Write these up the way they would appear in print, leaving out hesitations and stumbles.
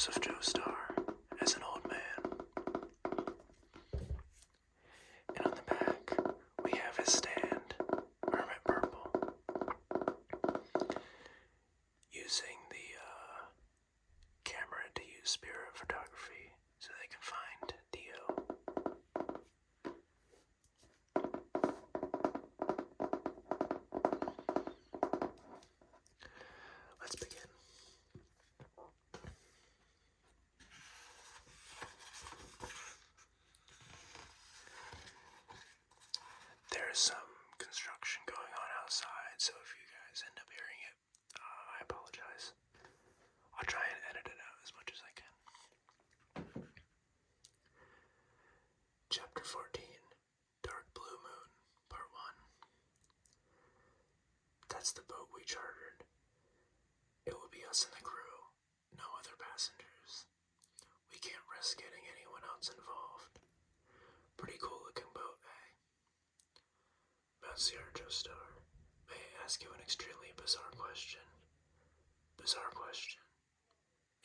Joseph Joestar as an old man. And on the back, we have his stand, Hermit Purple, using the camera to use spirit photography so they can find Dio. Let's begin. There's some construction going on outside, so if you guys end up hearing it, I apologize. I'll try and edit it out as much as I can. Chapter 14, Dark Blue Moon, Part 1. That's the boat we chartered. It will be us and the crew, no other passengers. We can't risk getting anyone else involved. Pretty cool looking boat, eh? Monsieur Joestar, may I ask you an extremely bizarre question? Bizarre question.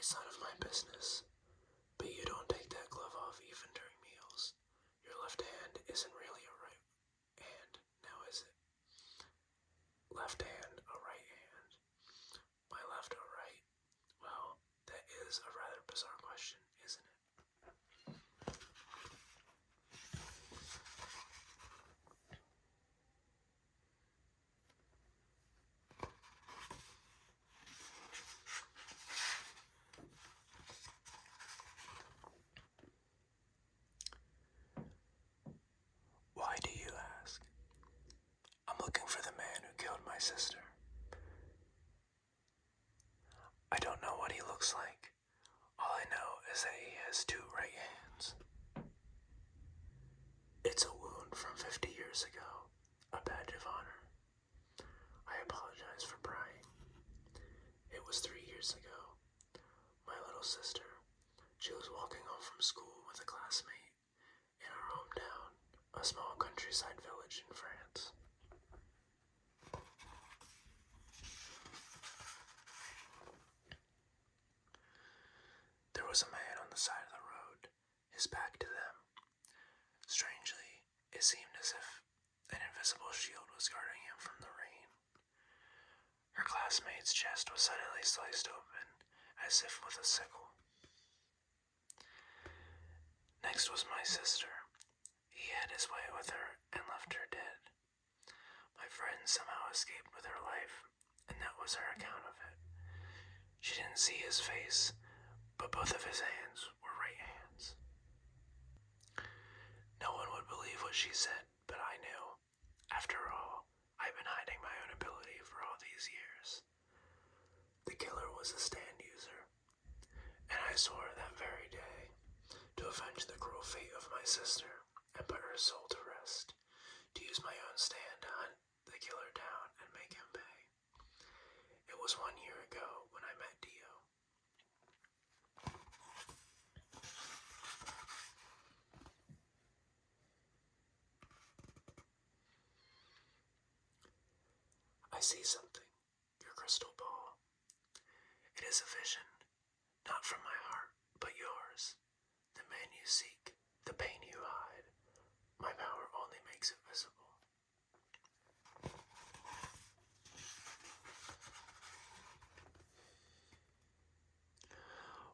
It's none of my business, but you don't take that glove off even during meals. Your left hand isn't really a right hand, now is it? Left hand, a right hand. My left or right? Well, that is a rather bizarre question, isn't it? Why do you ask? I'm looking for the man who killed my sister. I don't know what he looks like. All I know is that he has two right hands. It's a wound from 50 years ago, a badge of honor. I apologize for prying. It was 3 years ago. My little sister, she was walking home from school with a classmate in our hometown, a small countryside village in France. There was a man on the side of the road, his back to them. Strangely, it seemed as if an invisible shield was guarding him from the rain. Her classmate's chest was suddenly sliced open, as if with a sickle. Next was my sister. He had his way with her and left her dead. My friend somehow escaped with her life, and that was her account of it. She didn't see his face, but both of his hands were right hands. No one would believe what she said, but I knew. After all, I've been hiding my own ability for all these years. The killer was a stand user, and I swore that very day to avenge the cruel fate of my sister and put her soul to rest, to use my own stand to hunt the killer down and make him pay. It was 1 year ago when I met Dio. I see something, your crystal ball. It is a vision, not from my heart, but yours. The man you seek, the pain you hide. My power only makes it visible.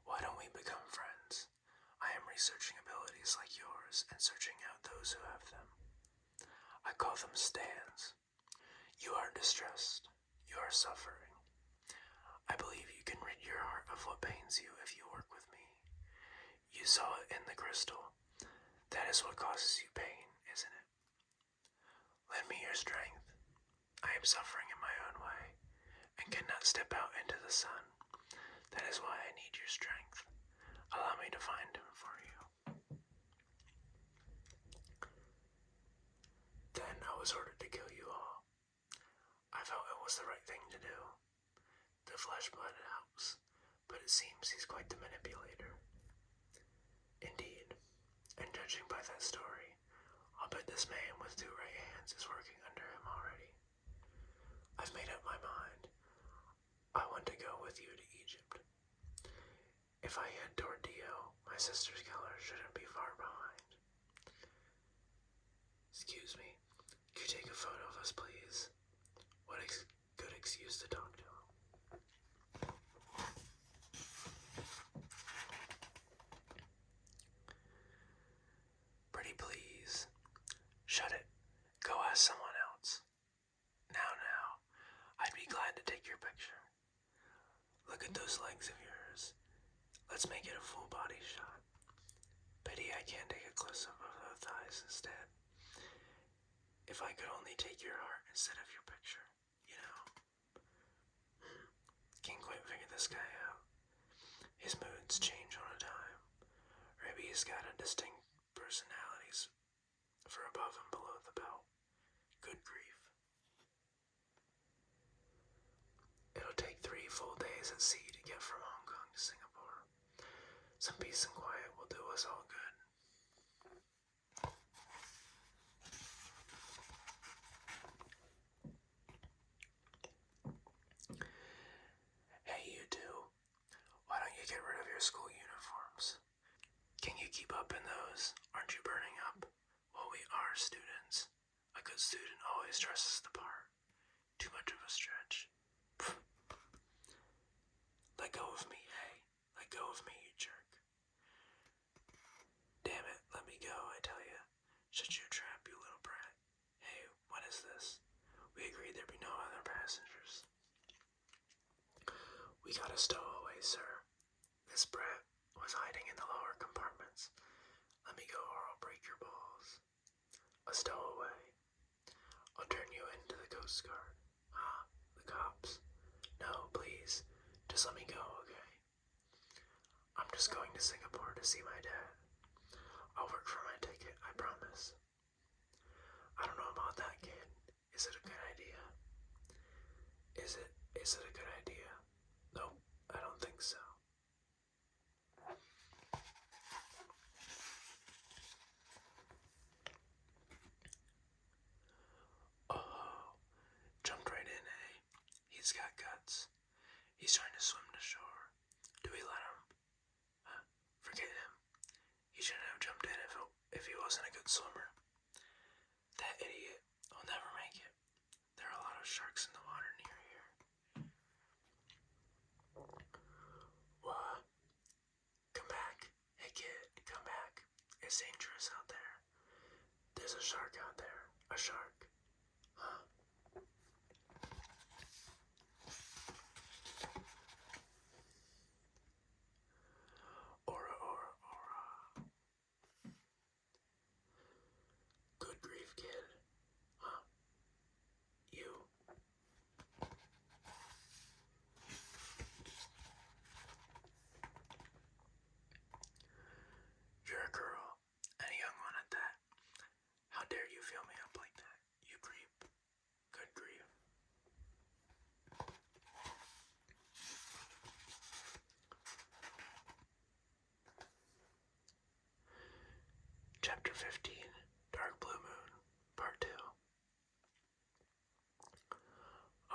Why don't we become friends? I am researching abilities like yours and searching out those who have them. I call them stands. You are distressed. You are suffering. I believe you can rid your heart of what pains you if you work with me. You saw it in the crystal. That is what causes you pain, isn't it? Lend me your strength. I am suffering in my own way and cannot step out into the sun. That is why I need your strength. Allow me to find him for you. Then I was ordered to kill you all. I felt it was the right thing to do. The flesh blood helps, but it seems he's quite the manipulator. Indeed, and judging by that story, I'll bet this man with two right hands is working under him already. I've made up my mind. I want to go with you to Egypt. If If I head toward Dio, my sister's killer shouldn't be far behind. Excuse me, could you take a photo of us, please? What good excuse to talk to him. Pretty please. Shut it. Go ask someone else. Now, I'd be glad to take your picture. Look at those legs of yours. Let's make it a full body shot. Pity I can't take a close-up of the thighs instead. If I could only take your heart instead of your picture, you know. Can't quite figure this guy out. His moods change on a dime. Or maybe he's got a distinct personalities for above and below the belt. Good grief. It'll take 3 full days at sea to get from Hong Kong to Singapore. Some peace and quiet will do us all good. Hey, you two. Why don't you get rid of your school uniforms? Can you keep up in those? Aren't you burning up? Well, we are students. A good student always dresses the part. Too much of a stretch. Let go of me, hey. Let go of me, you jerk. Damn it, let me go, I tell ya. Shut your trap, you little brat. Hey, what is this? We agreed there'd be no other passengers. We got a stowaway, sir. This brat was hiding in the lower compartments. Let me go or I'll break your balls. A stowaway. I'll turn you into the Coast Guard. The cops. No, please. Just let me go, okay? I'm just going to Singapore to see my dad. I'll work for my ticket, I promise. I don't know about that, kid. Is it a good idea? Is it a good idea? Nope, I don't think so. Oh, jumped right in, eh? He's got guts. He's trying to swim to shore. Do we let him? Forget him. He shouldn't have jumped in if he wasn't a good swimmer. That idiot will never make it. There are a lot of sharks in the water near here. What? Come back. Hey kid, come back. It's dangerous out there. There's a shark out there. A shark. Huh? Ora. Good grief, kid. Huh? You. You're a girl, and a young one at that. How dare you feel me up like that, you creep. Good grief. Chapter 15, Dark Blue Moon, Part 2.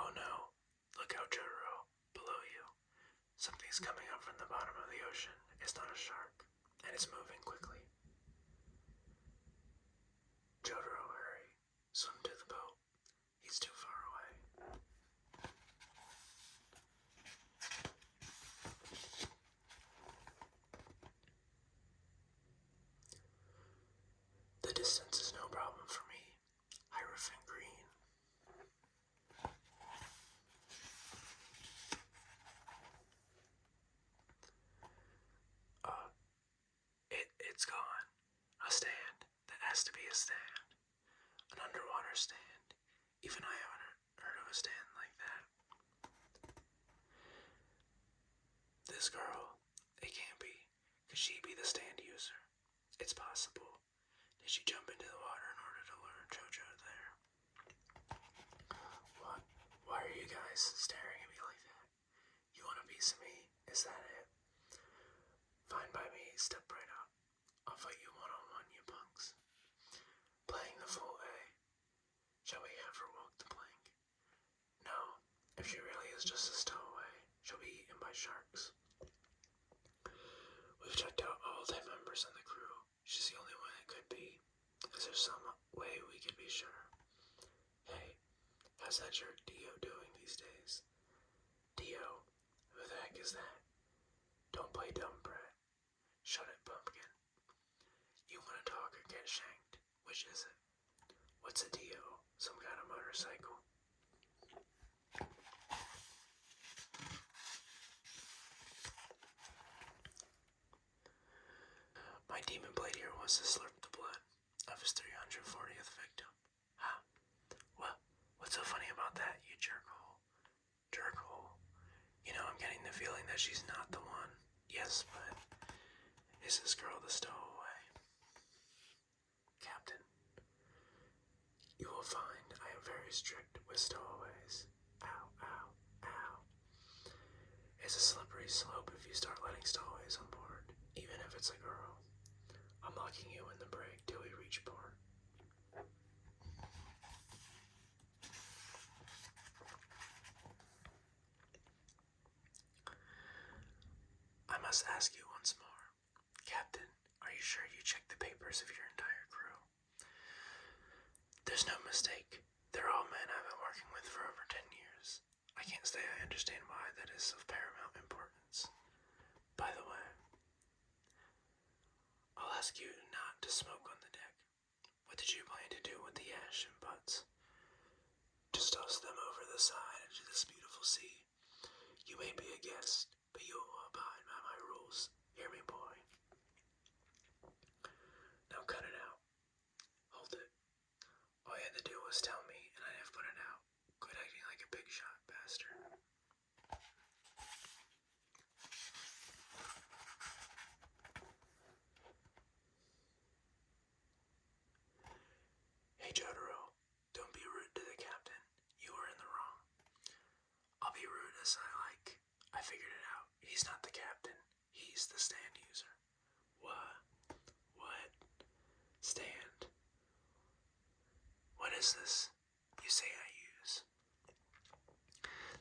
Oh no, look out, Jotaro, below you. Something's coming up from the bottom of the ocean. It's not a shark, and it's moving quickly. Jotaro, hurry. Swim to the boat. He's too far away. The distance is no problem for me. Hierophant green. It's gone. A stand. That has to be a stand. An underwater stand. Even I haven't heard of a stand like that. This girl, it can't be. Could she be the stand user? It's possible. Did she jump into the water in order to lure JoJo there? What? Why are you guys staring at me like that? You want a piece of me? Is that it? Fine by me, step right up. I'll fight you one-on-one, you punks. Playing the fool, eh? Shall we have her walk the plank? No, if she really is just a stowaway, she'll be eaten by sharks. How's that jerk Dio doing these days? Dio? Who the heck is that? Don't play dumb, Brett. Shut it, pumpkin. You wanna talk or get shanked? Which is it? What's a Dio? Some kind of motorcycle? My demon blade here wants to slurp the blood of his 340th victim. Huh? What's so funny about that, you jerkhole? Jerkhole? You know, I'm getting the feeling that she's not the one. Yes, but is this girl the stowaway? Captain, you will find I am very strict with stowaways. Ow, ow, ow. It's a slippery slope if you start letting stowaways on board, even if it's a girl. I'm locking you in the brig till we reach port. I must ask you once more, Captain, are you sure you checked the papers of your entire crew? There's no mistake. They're all men I've been working with for over 10 years. I can't say I understand why that is of paramount importance. By the way, I'll ask you not to smoke on the deck. What did you plan to do with the ash and butts? Just toss them over the side into this beautiful sea. You may be a guest, but you will abide by my rules. Hear me, boy? Now cut it out. Hold it. All you had to do was tell me, and I'd have put it out. Quit acting like a big shot, bastard. Hey, Jotaro, don't be rude to the captain. You were in the wrong. I'll be rude as I like. I figured it out. He's not the captain. He's the stand user. What? Stand? What is this? You say I use?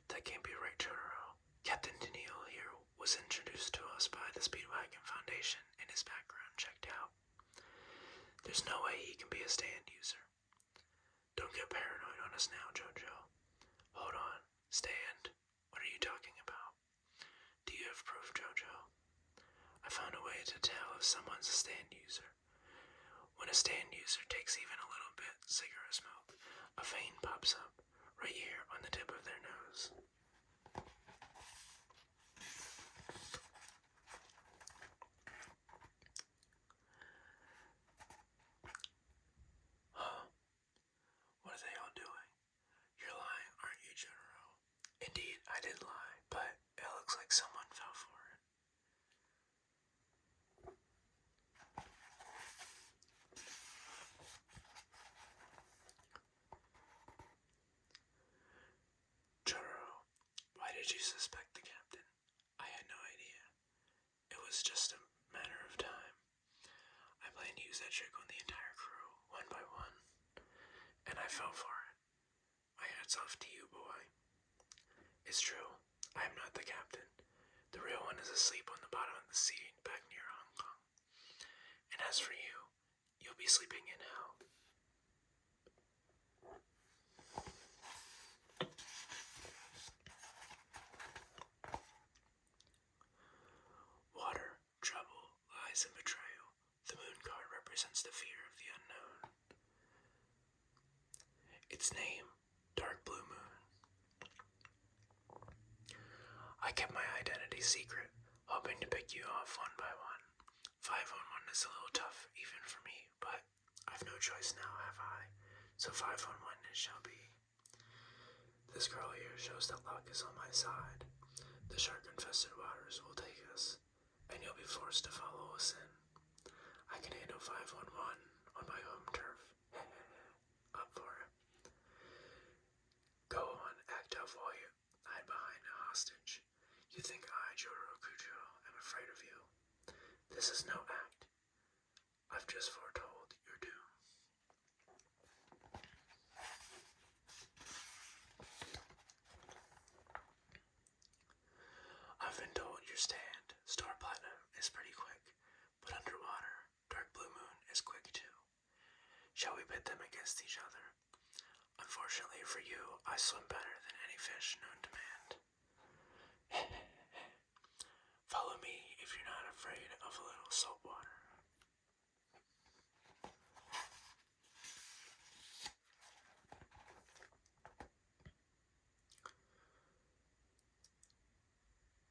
That can't be right, Jotaro. Captain Daniil here was introduced to us by the Speedwagon Foundation and his background checked out. There's no way he can be a stand user. Don't get paranoid on us now, Jojo. Hold on. Stand? What are you talking about? Do you have proof, Jojo? I found a way to tell if someone's a stand user. When a stand user takes even a little bit cigarette smoke, a vein pops up right here on the tip of their nose. Huh? What are they all doing? You're lying, aren't you, Jotaro? Indeed, I did lie, but it looks like someone fell for it. Jotaro, why did you suspect the captain? I had no idea. It was just a matter of time. I planned to use that trick on the entire crew, one by one, and I fell for it. My hat's off to you, boy. It's true, I am not the captain. The real one is asleep on the bottom of the sea back near Hong Kong. And as for you, you'll be sleeping in hell. Water, trouble, lies, and betrayal. The moon card represents the fear of the unknown. Its name, Dark Blue Moon. I kept my identity secret, hoping to pick you off one by one. 511 is a little tough, even for me, but I've no choice now, have I? So 511 it shall be. This girl here shows that luck is on my side. The shark-infested waters will take us, and you'll be forced to follow us in. I can handle 511 on my home turf. Up for it. Go on, act tough while you hide behind a hostage. You think I, Jotaro Kujo, am afraid of you? This is no act. I've just foretold your doom. I've been told your stand, Star Platinum, is pretty quick, but underwater, Dark Blue Moon is quick too. Shall we pit them against each other? Unfortunately for you, I swim better than any fish known to man. Follow me if you're not afraid of a little salt water.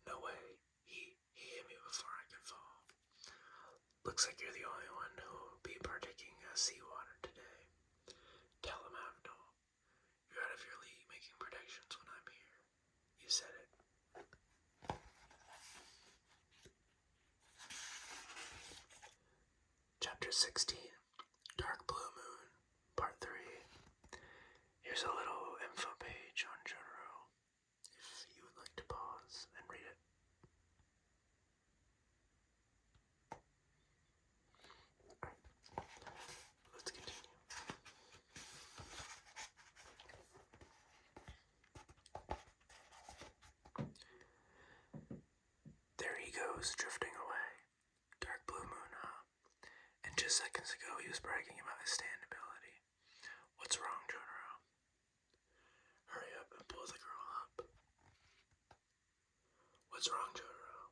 No way. He hit me before I could fall. Looks like you're the only one who will be partaking of seawater today. Tell him, Avdol. You're out of your league making predictions when I'm here. You said it. Chapter 16, Dark Blue Moon, Part 3. Here's a little info page on Jotaro, if you would like to pause and read it. Let's continue. There he goes, drifting away. Dark Blue Moon, huh? And just seconds ago he was bragging about his stand ability. What's wrong, Jotaro? Hurry up and pull the girl up. What's wrong, Jotaro?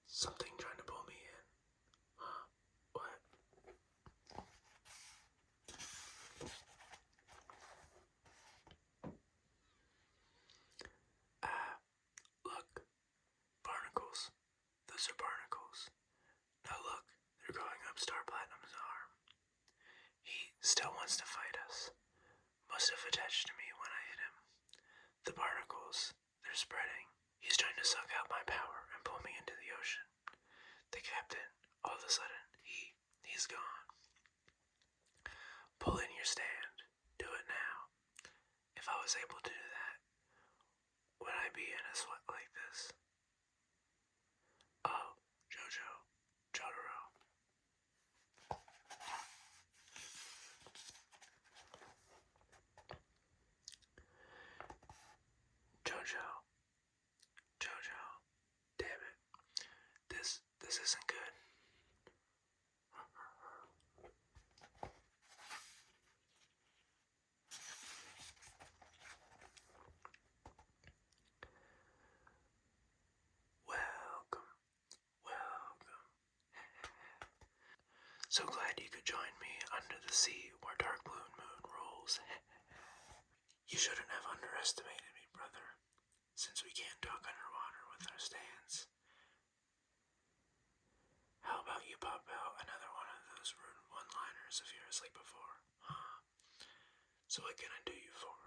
Something trying to pull me in. Huh? What? Look. Barnacles. Those are barnacles. Now look, they're going up Star Platinum's arm. He still wants to fight us. Must have attached to me when I hit him. The barnacles, they're spreading. He's trying to suck out my power and pull me into the ocean. The captain, all of a sudden, he's gone. Pull in your stand. Do it now. If I was able to do that, would I be in a sweat like this? Oh, Jotaro. Jojo, damn it. This isn't good. Welcome. So glad you could join me under the sea where Dark Blue Moon rules. You shouldn't have underestimated me, brother, since we can't talk underwater with our stands. How about you pop out another one of those rude one-liners of yours like before? Huh? So what can I do you for?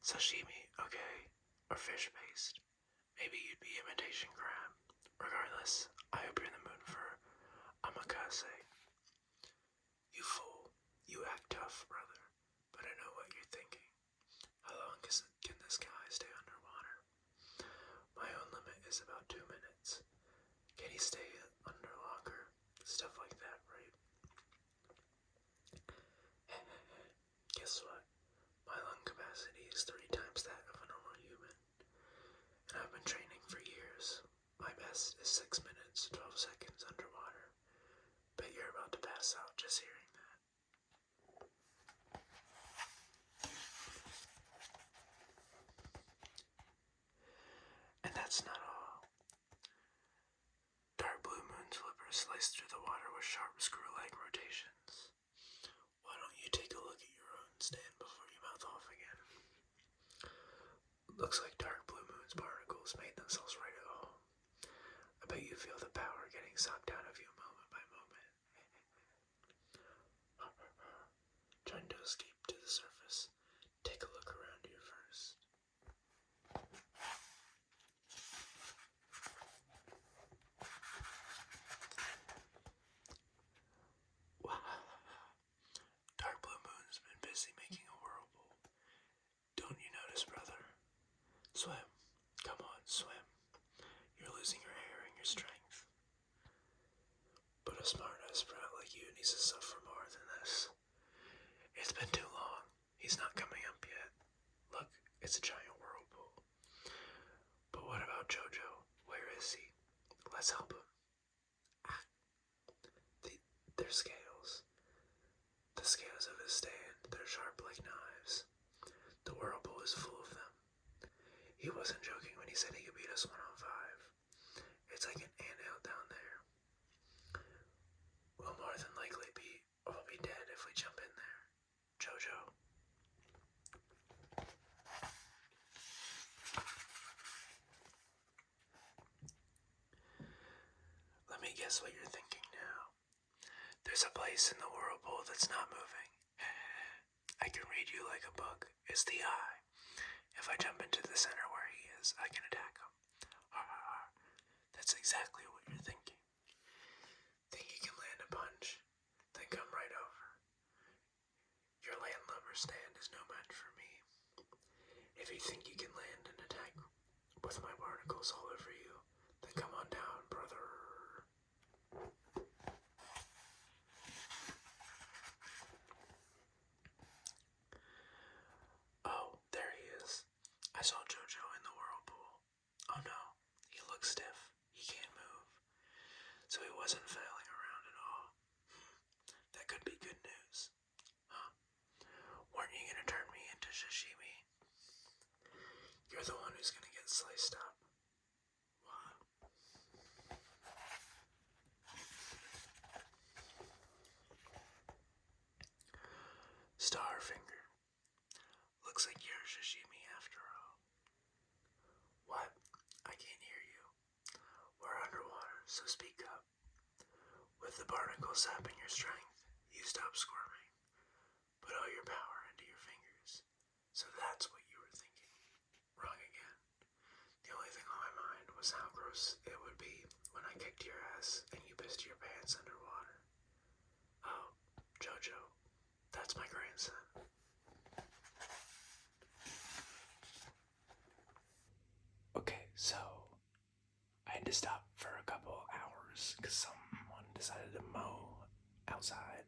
Sashimi, okay? Or fish paste. Maybe you'd be imitation crab. Regardless, I hope you're in the mood for omakase. You fool. You act tough, brother. But I know what you're thinking. How long can this guy stay underwater? My own limit is about 2 minutes. Can he stay under longer? Stuff like that, right? Guess what? My lung capacity is 3 times that of a normal human. And I've been training for years. My best is 6 minutes, 12 seconds underwater. Bet you're about to pass out just hearing that. And that's not all. Dark Blue Moon's flippers slice through the water with sharp screw-like rotations. Why don't you take a look at your own stand before you mouth off again? Looks like Dark Blue Moon's barnacles made themselves right at home. I bet you feel the power getting sucked out of you moment by moment. Trying to escape to the surface. Take a look around you first. Wow. Dark Blue Moon's been busy making a whirlpool. Don't you notice, brother? Swim. Come on, swim. You're losing your hair and your strength. But a smart-ass brat like you needs to suffer more than this. It's been too long. He's not coming up yet. Look, it's a giant whirlpool. But what about Jojo? Where is he? Let's help him. Their scales. The He wasn't joking when he said he could beat us 1-on-5. It's like an anthill down there. We'll more than likely all be dead if we jump in there. Jojo. Let me guess what you're thinking now. There's a place in the whirlpool that's not moving. I can read you like a book. It's the eye. If I jump into the center where he is, I can attack him. That's exactly what you're thinking. Think you can land a punch, then come right over. Your landlubber stand is no match for me. If you think you can land an attack with my barnacles all over you, then come on down, brother. Oh, there he is. I saw Jojo in the whirlpool. Oh no, he looks stiff. He can't move. So he wasn't flailing around at all. That could be good news. Huh? Weren't you gonna turn me into sashimi? You're the one who's gonna get sliced up. What? Starfinger. Looks like you're sashimi after all. What? I can't hear you. We're underwater, so speak up. With the barnacles sapping your strength, you stop squirming. Put all your power into your fingers. So that's what you were thinking. Wrong again. The only thing on my mind was how gross it would be when I kicked your ass and you pissed your pants underwater. Oh, Jojo, that's my grandson. Okay, so I had to stop for a couple hours because someone decided to mow outside.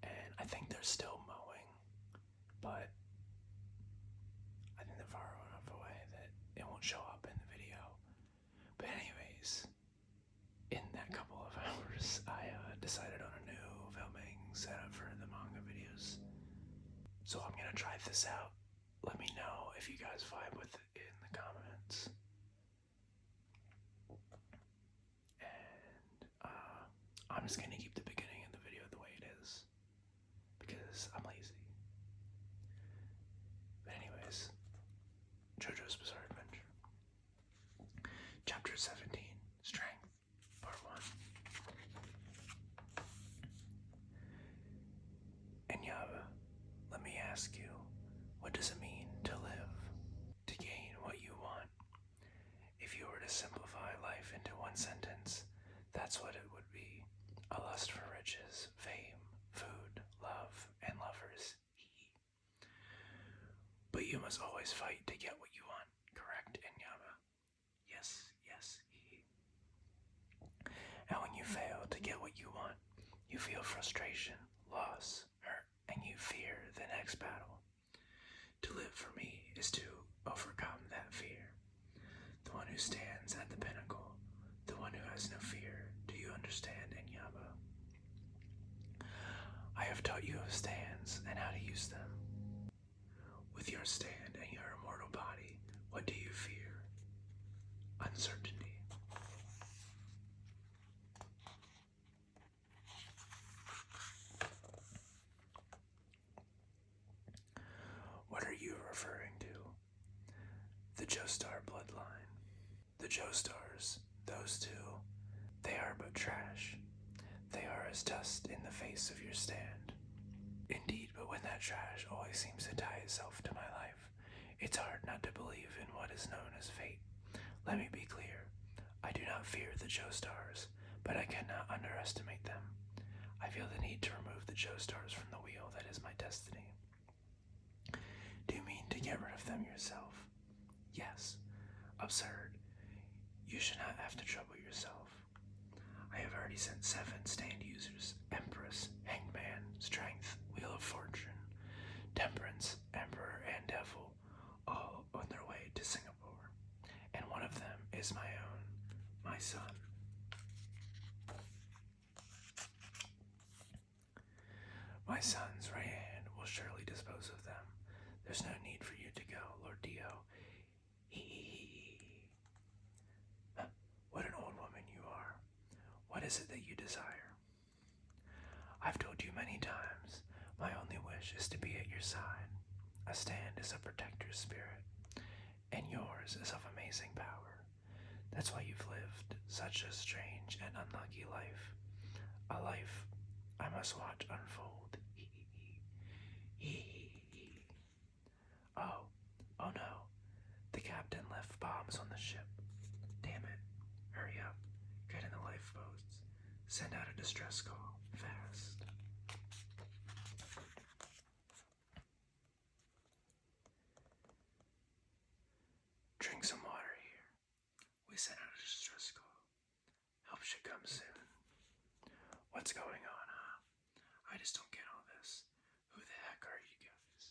And I think they're still mowing, but I think they're far enough away that it won't show up in the video. But anyways, in that couple of hours, I decided on a new filming setup for the manga videos. So I'm gonna try this out. Let me know if you guys vibe with it in the comments. And I'm just gonna keep the beginning of the video the way it is because I'm lazy. But anyways, JoJo's Bizarre Adventure. Chapter 17, Strength, Part 1. Enyaba, let me ask you, what does it mean to live? To gain what you want. If you were to simplify life into one sentence, that's what it would be. A lust for riches, fame, food, love, and lovers. But you must always fight to get what you want, correct, Enyaba? Yes, yes, And when you fail to get what you want, you feel frustration, loss, hurt, and you fear the next battle. To live for me is to overcome that fear. The one who stands at the pinnacle, the one who has no fear. Do you understand, Enyaba? I have taught you of stands and how to use them. With your stand and your immortal body, what do you fear? Uncertainty. What are you referring to? The Joestar bloodline. The Joestars, those two, they are but trash. They are as dust in the face of your stand. Indeed, but when that trash always seems to tie itself to my life, it's hard not to believe in what is known as fate. Let me be clear. I do not fear the Joestars, but I cannot underestimate them. I feel the need to remove the Joestars from the wheel that is my destiny. Do you mean to get rid of them yourself? Yes. Absurd. You should not have to trouble yourself. I have already sent 7 stand users, Empress, Hangman, Strength, Wheel of Fortune, Temperance, Emperor, and Devil, all on their way to Singapore. And one of them is my own, my son. My son's right hand will surely dispose of them. There's no need for you to go, Lord Dio. is it that you desire? I've told you many times, my only wish is to be at your side. A stand is a protector's spirit, and yours is of amazing power. That's why you've lived such a strange and unlucky life. A life I must watch unfold. Oh, oh no. The captain left bombs on the ship. Damn it. Hurry up. Get in the lifeboats. Send out a distress call. Fast. Drink some water here. We sent out a distress call. Help should come soon. What's going on, huh? I just don't get all this. Who the heck are you guys?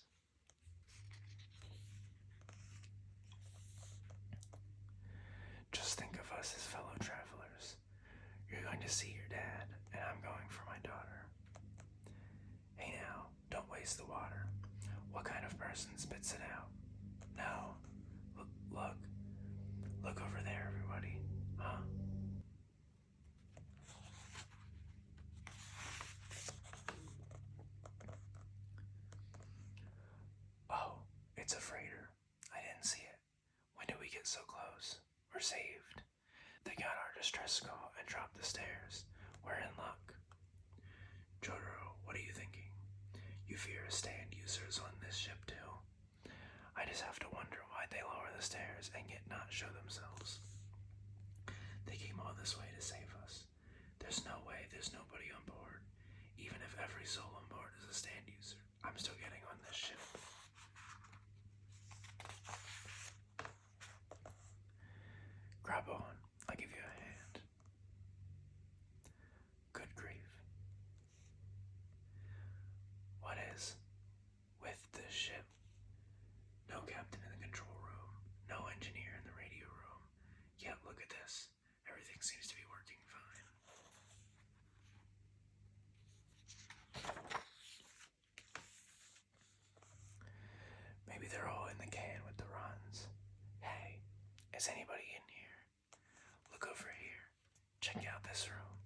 Just think of us as fellow travelers. You're going to see your dad, and I'm going for my daughter. Hey now, don't waste the water. What kind of person spits it out? No. Look. Look over there, everybody. Huh? Oh, it's a freighter. I didn't see it. When did we get so close? We're saved. They got our distress call and dropped the stairs. We're in luck. Jotaro, what are you thinking? You fear stand users on this ship too? I just have to wonder why they lower the stairs and yet not show themselves. They came all this way to save us. There's no way there's nobody on board. Even if every soul on board is a stand user, I'm still getting on this ship. Grab on. I'll give you a hand. Good grief. What is with this ship? No captain in the control room, no engineer in the radio room. Yet look at this. Everything seems to be working fine. Maybe they're all in the can with the runs. Hey, is anybody in here? Look over here. Check out this room.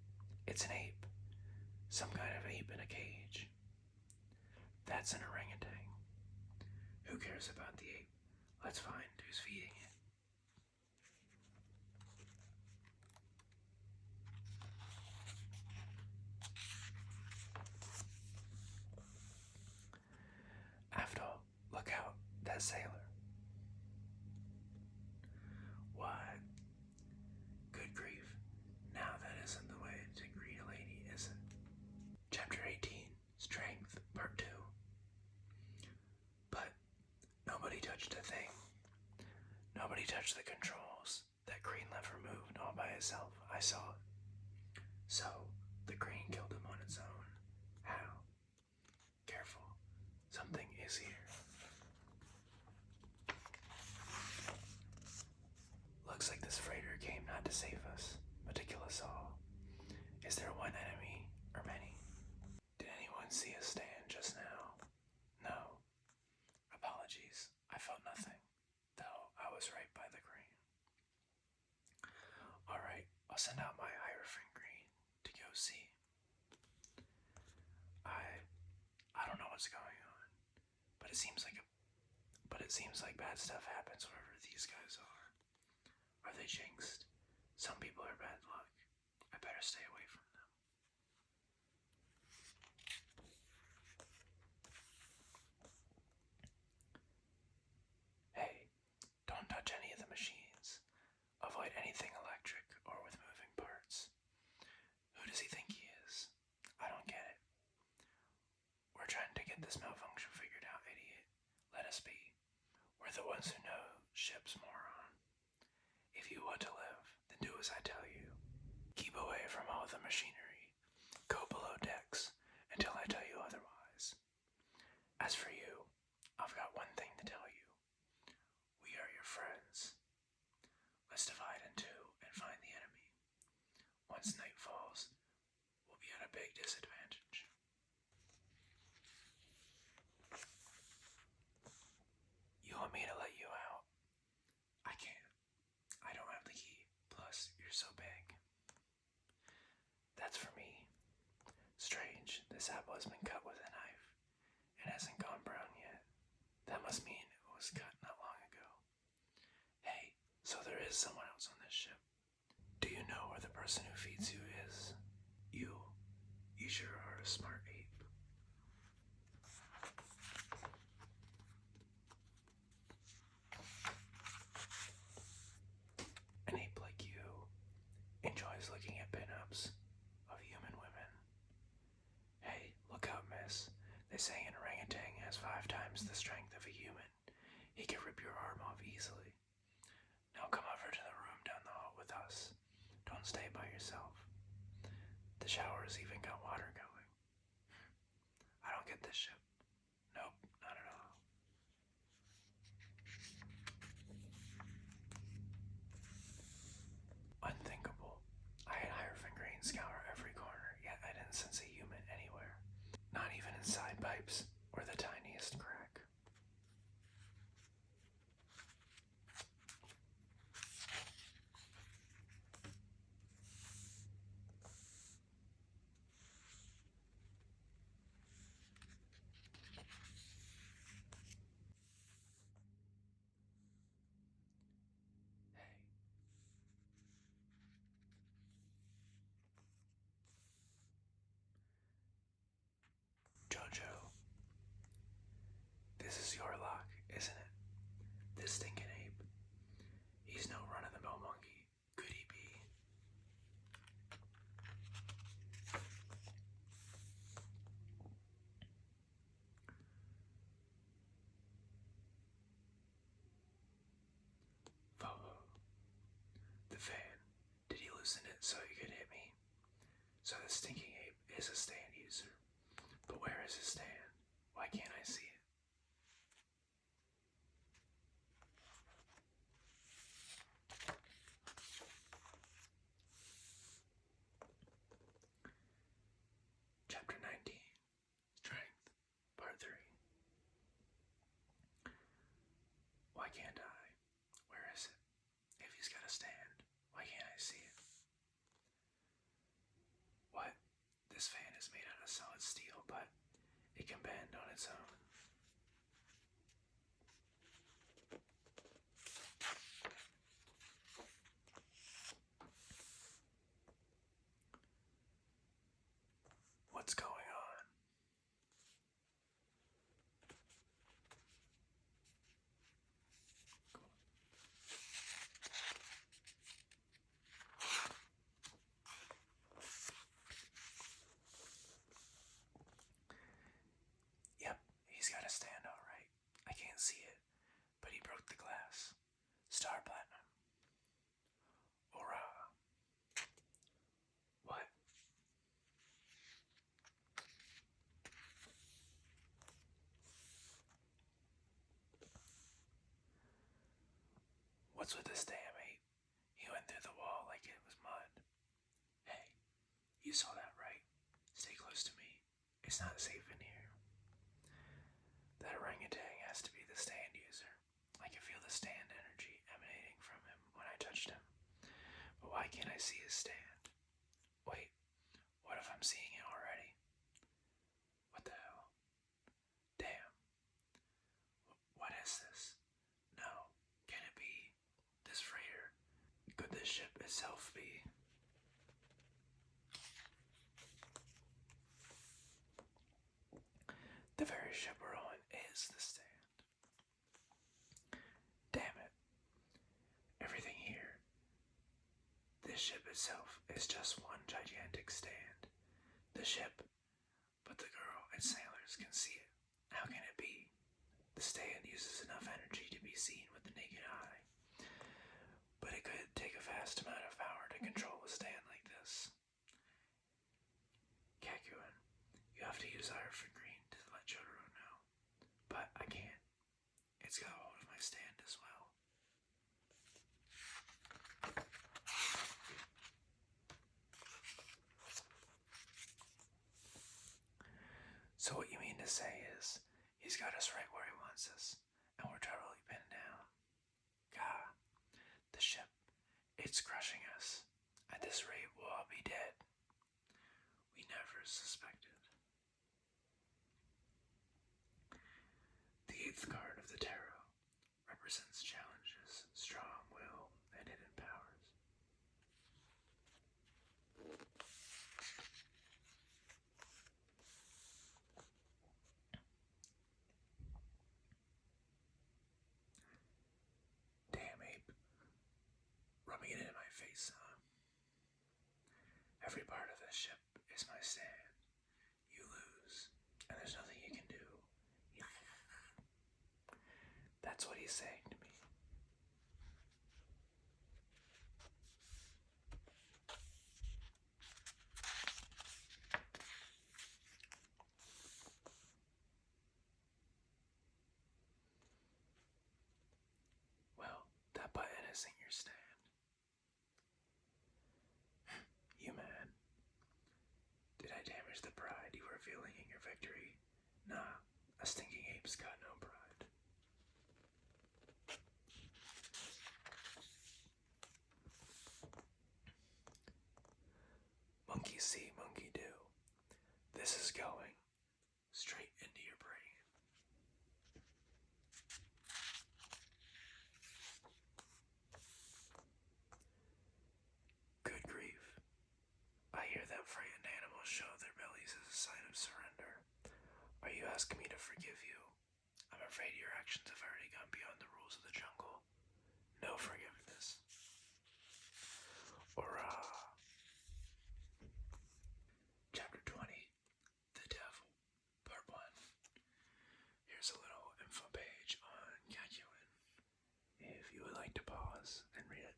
It's an ape. Some kind of ape in a cage. That's an orangutan. Who cares about the ape? Let's find who's feeding it. After all, look out, that sailor. What? Good grief. Now that isn't the way to greet a lady, is it? Chapter 18, Strength, Part 2. But nobody touched a thing. Nobody touched the controls. That green lever moved all by itself. I saw it. So, the green killed him on its own. How? Careful. Something is here. Looks like this freighter came not to save us, but to kill us all. Is there one enemy, or many? Did anyone see a stand just now? No. Apologies, I felt nothing, though I was right by the green. Alright, I'll send out my Hierophant Green to go see. I don't know what's going on, but it seems like bad stuff happens wherever these guys are. Are they jinxed? Some people are bad luck. I better stay away from them. Hey, don't touch any of the machines. Avoid anything electric or with moving parts. Who does he think he is? I don't get it. We're trying to get this malfunction figured out, idiot. Let us be. We're the ones who know ships, moron. If you want to live, then do as I tell you. Keep away from all the machinery. Go below decks until I tell you otherwise. As for you, I've got one thing to tell you. We are your friends. Let's divide in two and find the enemy. Once night falls, we'll be at a big disadvantage. You want me to let you out? I can't. I don't have the key. Plus, you're so big. apple has been cut with a knife and hasn't gone brown yet. That must mean it was cut not long ago. Hey, so there is someone else on this ship. Do you know where the person who feeds you is? You. You sure are a smart ape. An ape like you enjoys looking at pinups of human women. Hey, look out, miss. They say an orangutan has 5 times the strength of a human. He can rip your arm off easily. Now come over to the room down the hall with us. Don't stay by yourself. The shower's even got water going. I don't get this ship. Nope, not at all. Unthinkable. I had Hierophant Green scour every corner, yet I didn't sense a human anywhere. Not even in side pipes or the tiniest crack. Hey. Jojo. This is your lock, isn't it? This stinking ape. He's no run-of-the-mill monkey. Could he be? Voho. The fan. Did he loosen it so he could hit me? So the stinking ape is a stand user. But where is his stand? Why can't I see it? Chapter 19. Strength. Part 3. Why can't I? Where is it? If he's got a stand, why can't I see it? What? This fan is made out of solid steel, but it can bend on its own. What's going on? Yep, he's got a stand all right. I can't see it, but he broke the glass. Star Platinum. Hurrah. What? What's with this damn ape? He went through the wall like it was mud. Hey, you saw that right? Stay close to me. It's not safe in here. That orangutan has to be the stand user. I can feel the stand energy emanating from him when I touched him. But why can't I see his stand? Wait, what if I'm seeing it already? What the hell? Damn. What is this? No. Can it be? This freighter? Could this ship itself be? The very ship we're on is the stand. Damn it. Everything here. This ship itself is just one gigantic stand. The ship, but the girl and sailors can see it. How can it be? The stand uses enough energy to be seen with the naked eye. But it could take a vast amount of power to control a stand like this. Kakuin, you have to use Hierophant Green to let Jotaro know. But I can't. It's got a hold of my stand as well. So what you mean to say is, he's got us right where he wants us, and we're totally pinned down. Gah, the ship, it's crushing us. At this rate, we'll all be dead. We never suspected. fifth card of the tarot represents challenges, strong will, and hidden powers. Damn, Ape. Rubbing it in my face, huh? Every part of this ship is my stand. You lose, and there's nothing you can do. That's what he's saying to me. Well, that button isn't your stand. You mad? Did I damage the pride you were feeling in your victory? Nah, a stinking ape's got no pride. Monkey see, monkey do. This is going straight into your brain. Good grief. I hear that frightened animals show their bellies as a sign of surrender. Are you asking me to forgive you? I'm afraid your actions have already gone beyond the rules of the jungle. No forgiveness. Hurrah! Chapter 20, The Devil, Part 1. Here's a little info page on Kakuin, if you would like to pause and read it.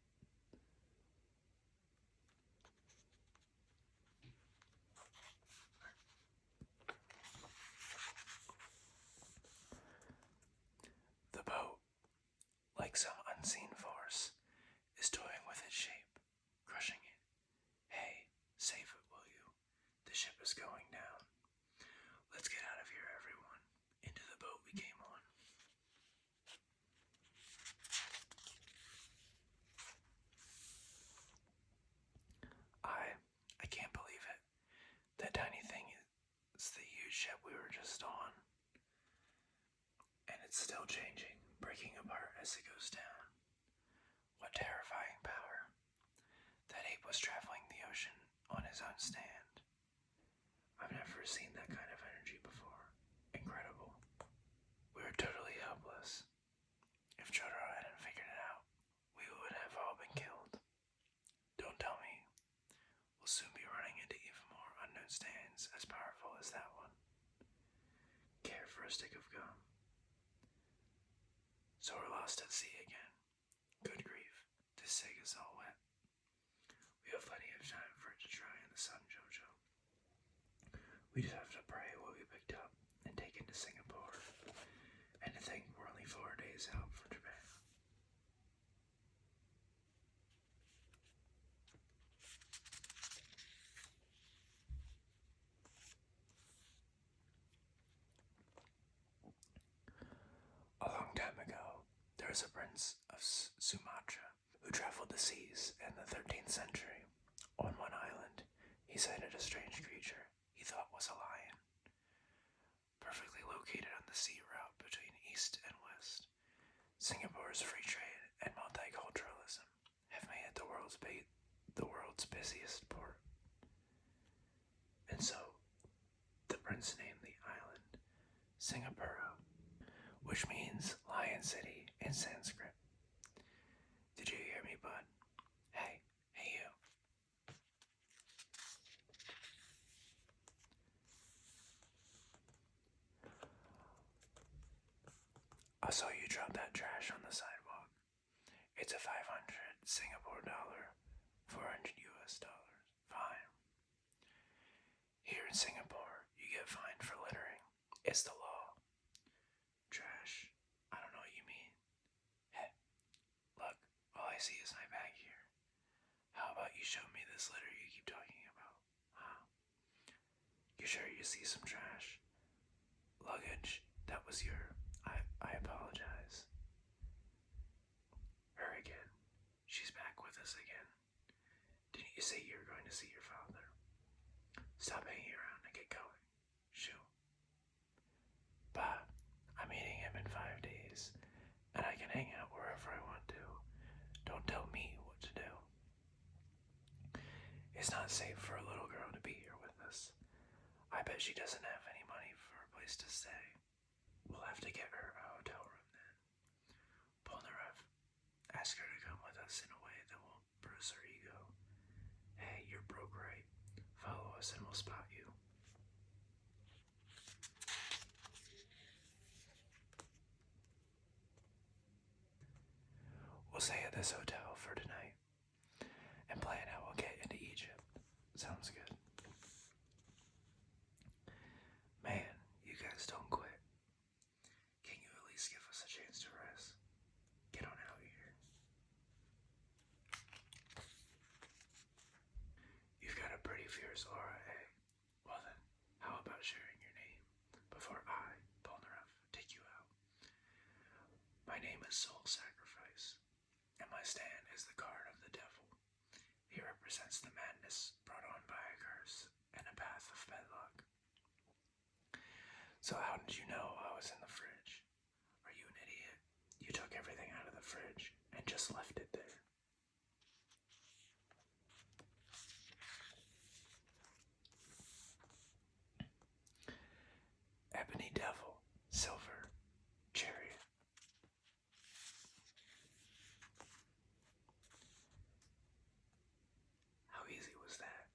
The boat, like some unseen force, is toying with its shape, crushing it. Hey, save it, will you? The ship is going down. Let's get out of here, everyone. Into the boat we came on. I can't believe it. That tiny thing is the huge ship we were just on. And it's still changing, breaking apart as it goes down. What terrifying power. That ape was traveling the ocean on his own stand. I've never seen that kind of energy before. Incredible. We were totally helpless. If Jotaro hadn't figured it out, we would have all been killed. Don't tell me. We'll soon be running into even more unknown stands as powerful as that one. Care for a stick of gum? So we're lost at sea again. Good grief, this sig is all wet. We have plenty of time for it to dry in the sun, Jojo. We just have to pray what we picked up and take into Singapore. And to think we're only 4 days out from Japan. A long time ago, there was a prince of Sumatra who traveled the seas in the 13th century. On one island, he sighted a strange creature he thought was a lion. Perfectly located on the sea route between east and west, Singapore's free trade and multiculturalism have made it the world's busiest port. And so, the prince named the island Singapore, which means Lion City in Sanskrit. Did you hear me, bud? Hey you. I saw you drop that trash on the sidewalk. It's a 500 Singapore dollar, 400 US dollars. Fine. Here in Singapore, you get fined for littering. It's the law. Trash. I don't know what you mean. Hey, look, all I see is my bag here. How about you show me this litter you keep talking about? Huh? You sure you see some trash? Luggage, that was your... I apologize. Her again. She's back with us again. Didn't you say you were going to see your father? Stop hanging around and get going. Shoo. Bah, I'm meeting him in 5 It's not safe for a little girl to be here with us. I bet she doesn't have any money for a place to stay. We'll have to get her a hotel room then. Polnareff, ask her to come with us in a way that won't bruise her ego. Hey, you're broke, right? Follow us and we'll spot you. We'll stay at this hotel for tonight and plan how we'll get into Egypt. Sounds good. Man, you guys don't quit. Can you at least give us a chance to rest? Get on out here. You've got a pretty fierce aura, eh? Well then, how about sharing your name before I, Polnareff, take you out? My name is Soul Sacrifice, and my stand is the card of the devil. He represents the madness brought on by a curse and a path of bad luck. So how did you know I was in the fridge? Are you an idiot? You took everything out of the fridge and just left it there. Ebony Devil, Silver, Chariot. How easy was that?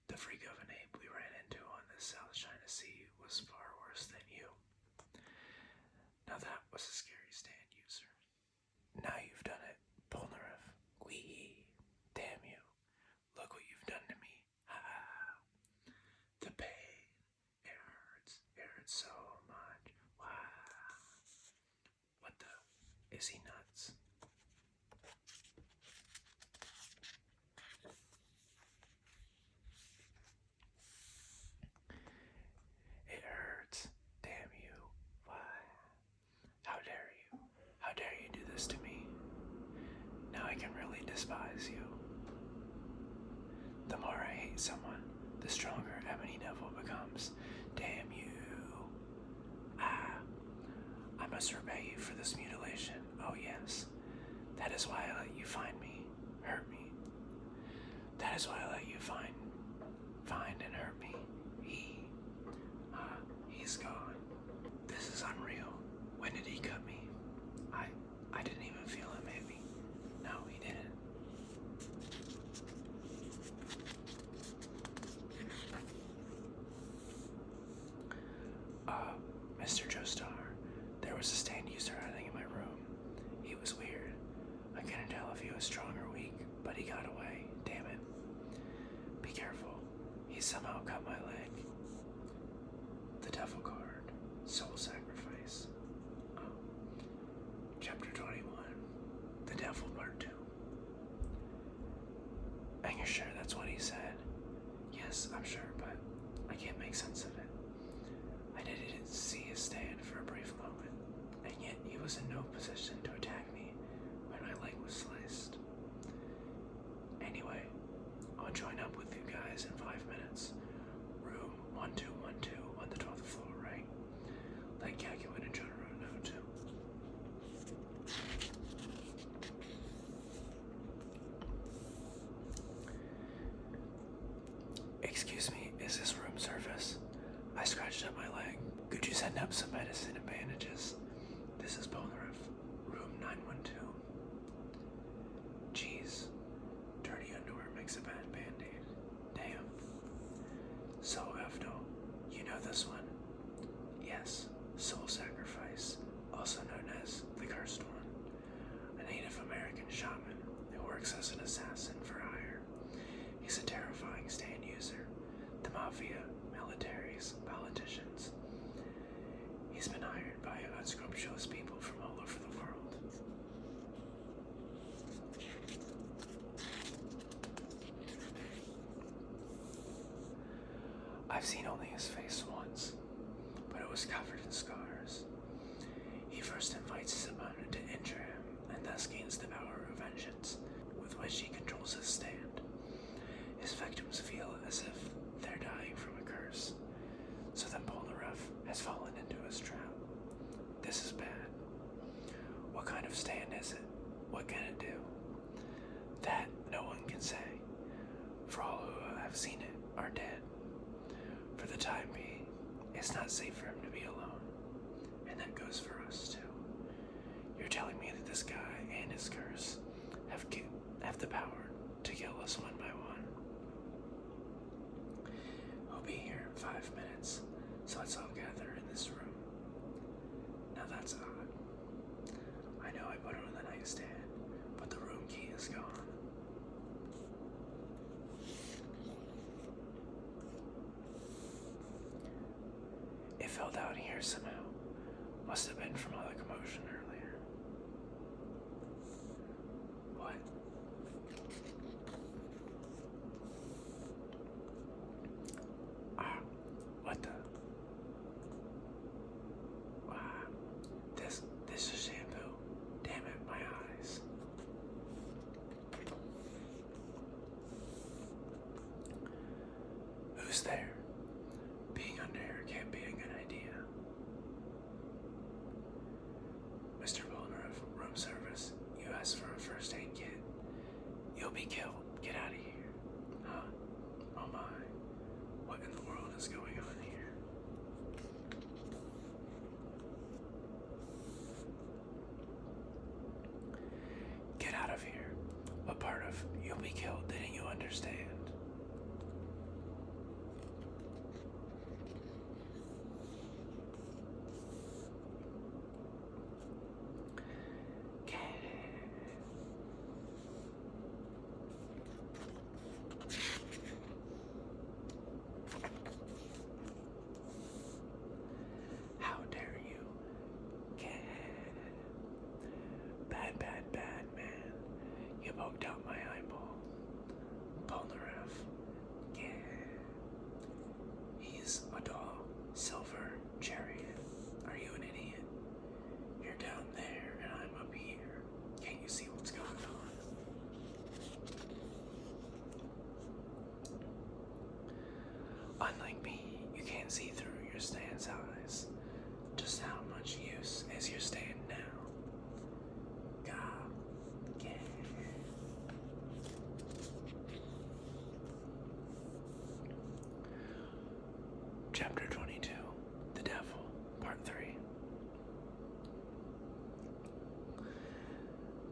The freak of an ape we ran into on the South China Sea was far worse than you. Now that was a scary stand user. Now you've done it, Polnareff. Wee. Damn you. Look what you've done to me. Ah. The pain. It hurts. It hurts so much. Wow. What the? Is he nuts? It hurts. Damn you. Why? How dare you? How dare you do this to me? Now I can really despise you. The more I hate someone, the stronger Ebony Devil becomes. Damn you. Ah. I must repay you for this mutilation. Oh yes. That is why I let you find me. Hurt me. That is why I let you find and hurt me. He's gone. This is unreal. When did he cut me? I didn't even feel him hit me. No, he didn't. Mr. Joestar, there was a stand user hiding in my room. He was weird. I couldn't tell if he was strong or weak, but he got away. Damn it. Be careful. He somehow cut my leg. The Devil card. Soul Sacrifice. Chapter 21. The Devil Part 2. And you're sure that's what he said? Yes, I'm sure, but I can't make sense of it. I didn't see his stand for a brief moment, and yet he was in no position to attack me when my leg was sliced. Anyway, I'll join up with you guys in 5 minutes. Room 1212 on the 12th floor, right? Like Cacuin and Jotaro know too. Excuse me, is this room service? I scratched up my leg. Could you send up some medicine and bandages? This is Polnareff, room 912. Jeez, dirty underwear makes a bad band-aid. Damn. So, Evdo, you know this one? Yes, Soul Sacrifice, also known as the Cursed One, a Native American shaman who works as an assassin for hire. He's a terrifying stand user, the mafia, militaries, politicians. He's been hired by unscrupulous people from all over the world. I've seen only his face once, but it was covered in scars. He first invites his opponent to injure him, and thus gains the power of vengeance, with which he controls his stand. His victims feel as if they're dying from a curse, so then Polnareff has fallen into his trap. This is bad. What kind of stand is it? What can it do? That no one can say. for all who have seen it are dead. For the time being, it's not safe for him to be alone. And that goes for us too. You're telling me that this guy and his curse have the power to kill us one by one. We'll be here in 5 minutes, so let's all gather in this room. Now that's odd. I know I put it on the nightstand, but the room key is gone. It fell down here somehow. Must have been from all the commotion earlier. What? What the? Wow. This is shampoo. Damn it, my eyes. Who's there? Being under here can't be a good idea. Mr. Bolnareff, room service. You asked for a first aid kit. You'll be killed. Get out of here. Huh? Oh my. What in the world is going on here? Get out of here. What part of you'll be killed didn't you understand? How dare you? Bad man. You poked out my eyeball. Polnareff. He's a doll. Silver chariot. Are you an idiot? You're down there and I'm up here. Can't you see what's going on? Unlike me, you can't see through your stand's eyes. Just how much use is your stand now? Chapter 22, The Devil, Part 3.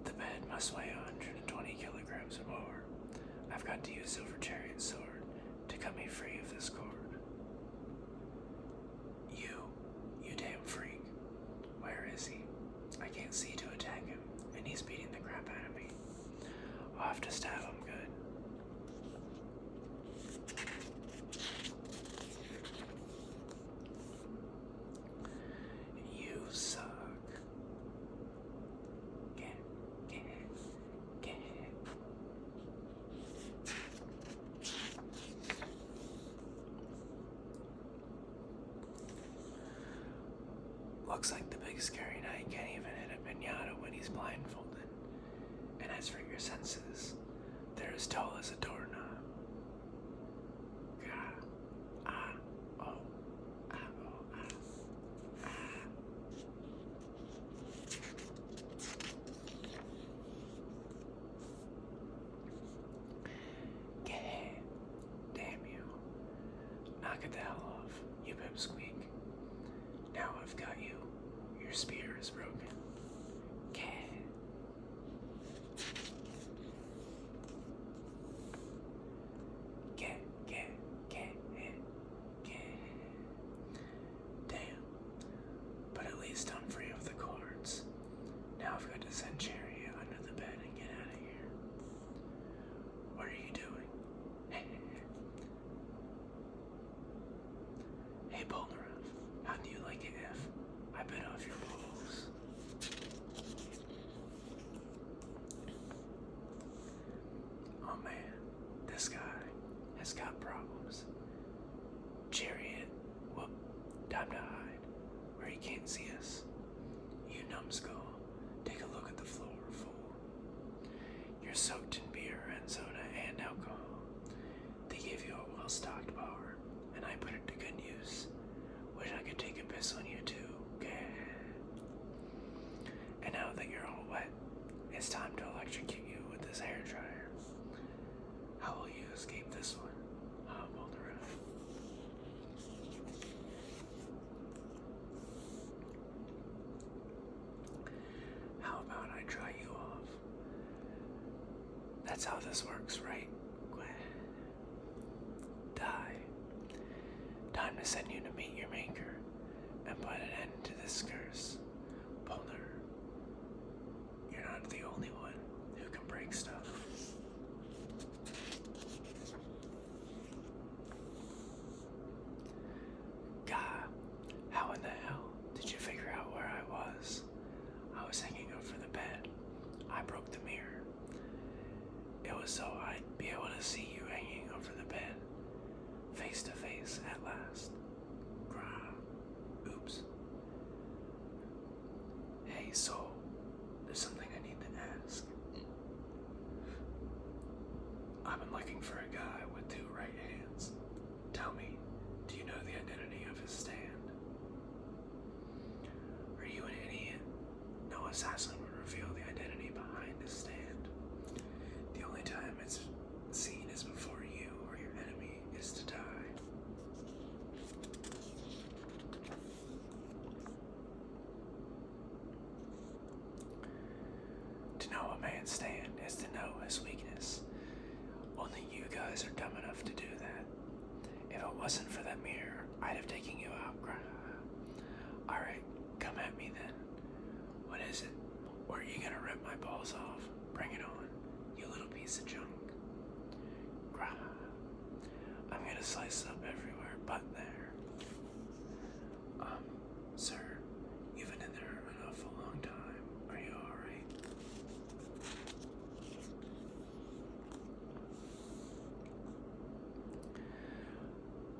The bed must weigh 120 kilograms or more. I've got to use Silver Chariot's sword to cut me free of this cord. You damn freak. Where is he? I can't see to attack him, and he's beating the crap out of me. I'll have to stab him good. You suck. Looks like the big scary knight can't even hit a pinata when he's blindfolded. And as for your senses, they're as tall as a doorknob. Damn you. Knock it the hell off, you pipsqueak. Now I've got you. Your spear is broken. Damn. But at least I'm free of the cords. Now I've got to send Chariot under the bed and get out of here. What are you doing? Hey, Polnareff, how do you like it if I bit off your balls? Oh man, this guy has got problems. Chariot, whoop, time to hide, where he can't see us. You numbskull, take a look at the floor, fool. You're soaked in beer and soda and alcohol. They gave you a well-stocked bar, and I put it to good use. Wish I could take a piss on you too. And now that you're all wet, it's time to electrocute you with this hairdryer. How will you escape this one? On the roof. How about I dry you off? That's how this works, right? Die. Time to send you to meet your maker and put an end to this curse. Polner, you're not the only one who can break stuff. Gah, how in the hell did you figure out where I was? I was hanging over the bed. I broke the mirror. It was so I'd be able to see you hanging over the bed, face to face at last. Oops. Hey, Soul, there's something I need to ask. I've been looking for a guy with 2 right hands. Tell me, do you know the identity of his stand? Are you an idiot? No assassin would reveal the identity behind his stand. The only time it's seen is before you or your enemy is to die. To know a man's stand is to know his weakness. Only you guys are dumb enough to do that. If it wasn't for that mirror, I'd have taken you out. Alright, come at me then. What is it? Or are you gonna rip my balls off? Bring it on, you little piece of junk. I'm gonna slice up everywhere but there. Sir, you've been in there an awful long time. Are you alright?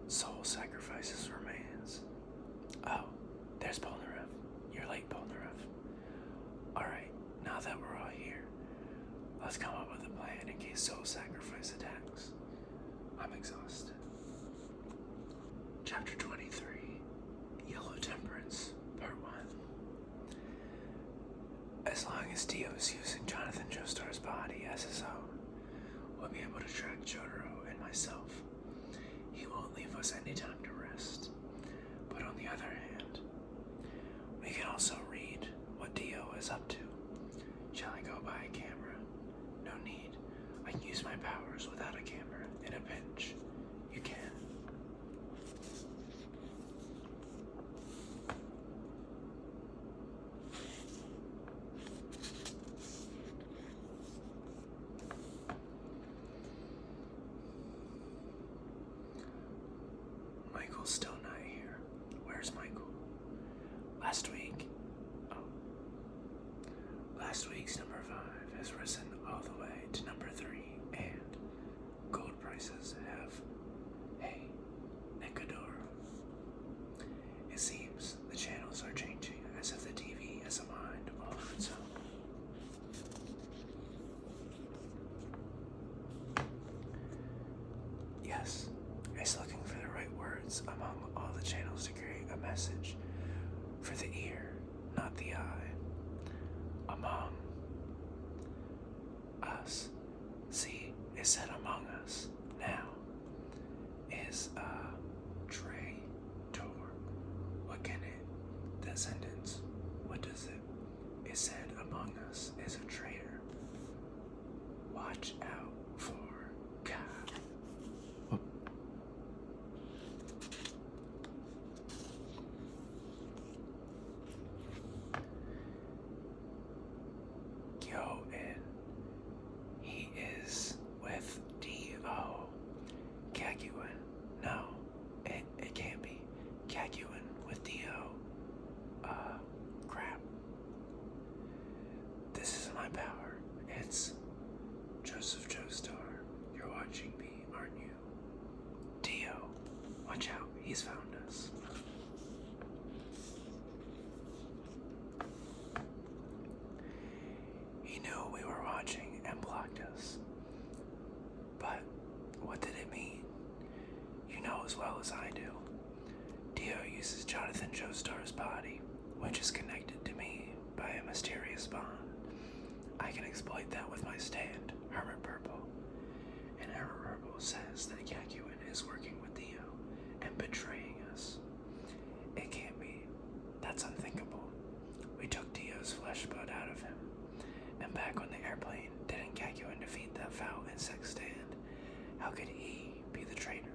Soul sacrifices remains. Oh, there's Polnareff. You're late, Polnareff. Alright, now that we're all here, let's come up with a plan in case Soul sacrifice attacks. I'm exhausted. Chapter 23, Yellow Temperance, Part 1. As long as Dio's using Jonathan Joestar's body as his own, we'll be able to track Jotaro and myself. He won't leave us any time to rest. But on the other hand, we can also read what Dio is up to. Shall I go buy a camera? No need. I can use my powers without a camera in a pinch. You can. Michael's still not here. Where's Michael? Last week's number 5 has risen all the way to number 3, and gold prices have, hey, Ecuador. It seems the channels are changing as if the TV has a mind all of its own. Yes, it's looking for the right words among all the channels to create a message for the ear, not the eye. Among us. See, it said among us. Now is traitor. What can it? That sentence. What does it? It said among us is a traitor. Watch out for God. Go in. He is with D.O. Kakuin. No, it can't be. Kakuin with D.O. Crap. This is my power. It's Joseph Joestar. You're watching me, aren't you? D.O. Watch out. He's found us. He knew we were watching and blocked us. But what did it mean? You know as well as I do. Dio uses Jonathan Joestar's body, which is connected to me by a mysterious bond. I can exploit that with my stand, Hermit Purple, and our herbal says that Kakyoin is working with Dio and betraying us. It can't be. That's unthinkable. We took Dio's flesh bud out of him, and back on the airplane, didn't Kakyoin defeat that foul insect stand? How could he be the traitor?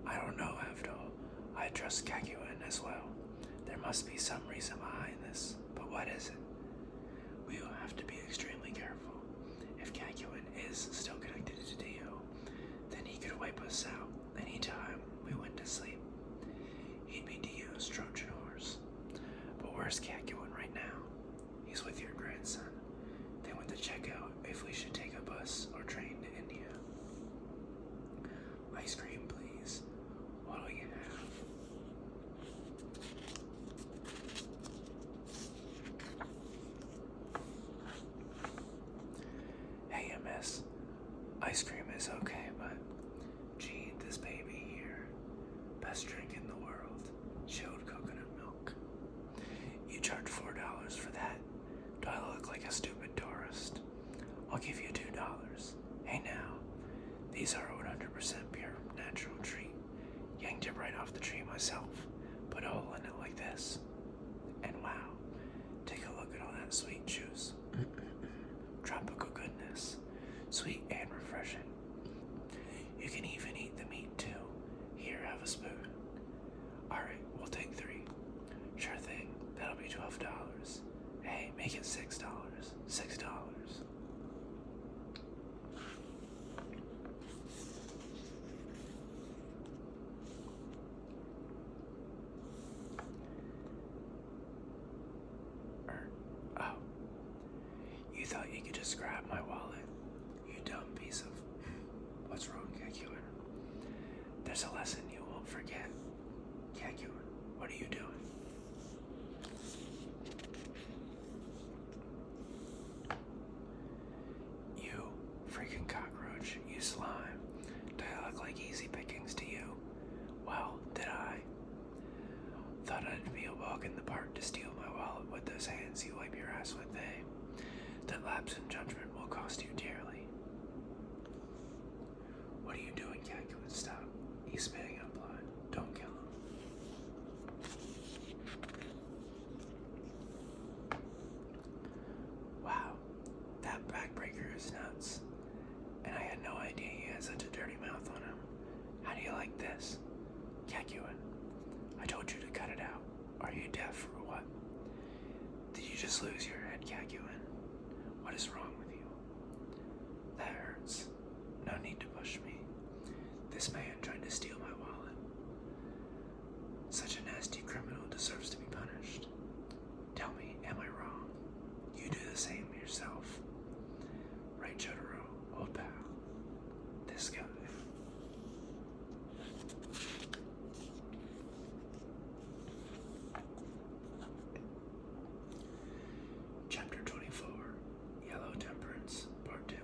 I don't know, Avdol. I trust Kakyoin as well. There must be some reason behind this, but what is it? We will have to be extremely careful. If Kakyoin is still connected to Dio, then he could wipe us out any time we went to sleep. He'd be Dio's Trojan horse. But where's Kakyoin right now? He's with your grandson. They went to check out if we should take a bus or train to India. Ice cream, please. What'll you have? Hey, MS. Ice cream is okay, but gee, this baby here. Best drink in the world. Chilled coconut milk. You charge $4 for that. Do I look like a stupid tourist? I'll give you $2. Hey now, these are 100% pure natural tree. Yanked it right off the tree myself. Put a hole in it like this. And wow, take a look at all that sweet juice. Tropical goodness. Sweet and refreshing. You can even eat the meat too. Here, have a spoon. Alright, we'll take 3. Sure thing, that'll be $12. Hey, make it $6. $6. Oh. You thought you could just grab my wallet? You dumb piece of... What's wrong, Kakyoin? There's a lesson you won't forget. Kakyoin, what are you doing? You freaking cockroach, you slime. Do I look like easy pickings to you? Well, did I? Thought I'd be a walk in the park to steal my wallet with those hands you wipe your ass with, eh? That lapse in judgment will cost you dearly. What are you doing, Kakyoin? Stop. He's spitting out blood. Don't kill him. Wow, that backbreaker is nuts. And I had no idea he had such a dirty mouth on him. How do you like this? Kakyoin, I told you to cut it out. Are you deaf or what? Did you just lose your head, Kakyoin? What is wrong with you? That hurts. No need to push me. This man tried to steal my wallet. Such a nasty criminal deserves to be punished. Tell me, am I wrong? You do the same yourself. Right, Jotaro, old pal. This guy. Chapter 24, Yellow Temperance, Part 2.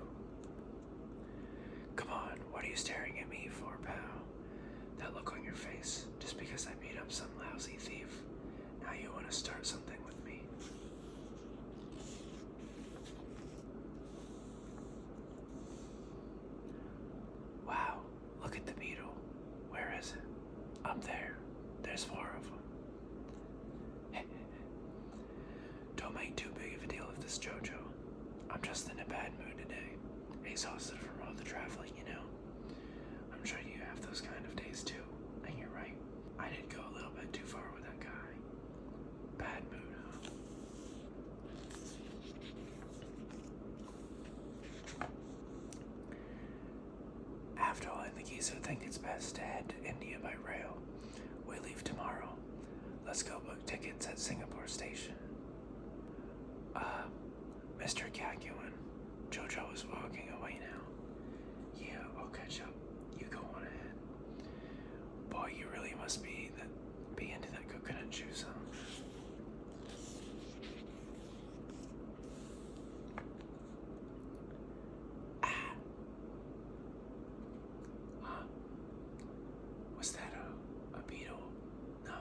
Come on, what are you staring at me for, pal? That look on your face, just because I beat up some lousy thief. Now you want to start something with me. Wow, look at the beetle. Where is it? Up there. There's 4 of them. Don't make too big of a deal of this, Jojo. I'm just in a bad mood today. Exhausted from all the traveling, you know. I'm sure you have those kind of days too. And you're right. I did go a little bit too far with that guy. Bad mood, huh? After all, I think Iso think it's best to head to India by rail. We leave tomorrow. Let's go book tickets at Singapore Station. Mr. Kakyoin, Jojo is walking away now. Yeah, I'll catch up. You go on ahead. Boy, you really must be into that coconut juice, huh? Ah! Huh? Was that a beetle? No,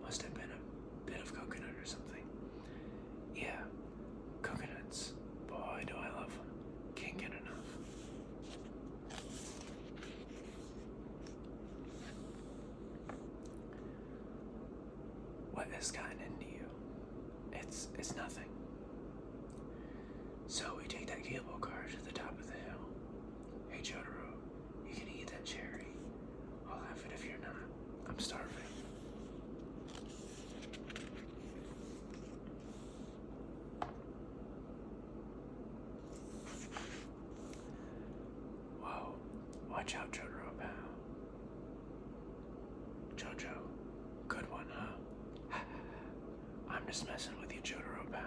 must have been a bit of coconut or something. Yeah, coconuts. Boy, do I love them. Can't get enough. has gotten into you. It's nothing. So we take that cable car to the top of the hill. Hey Jotaro, you can eat that cherry. I'll have it if you're not. I'm starving. Whoa, watch out Jotaro, pal. Jojo, good one, huh? I'm just messing with you, Jotaro, pal.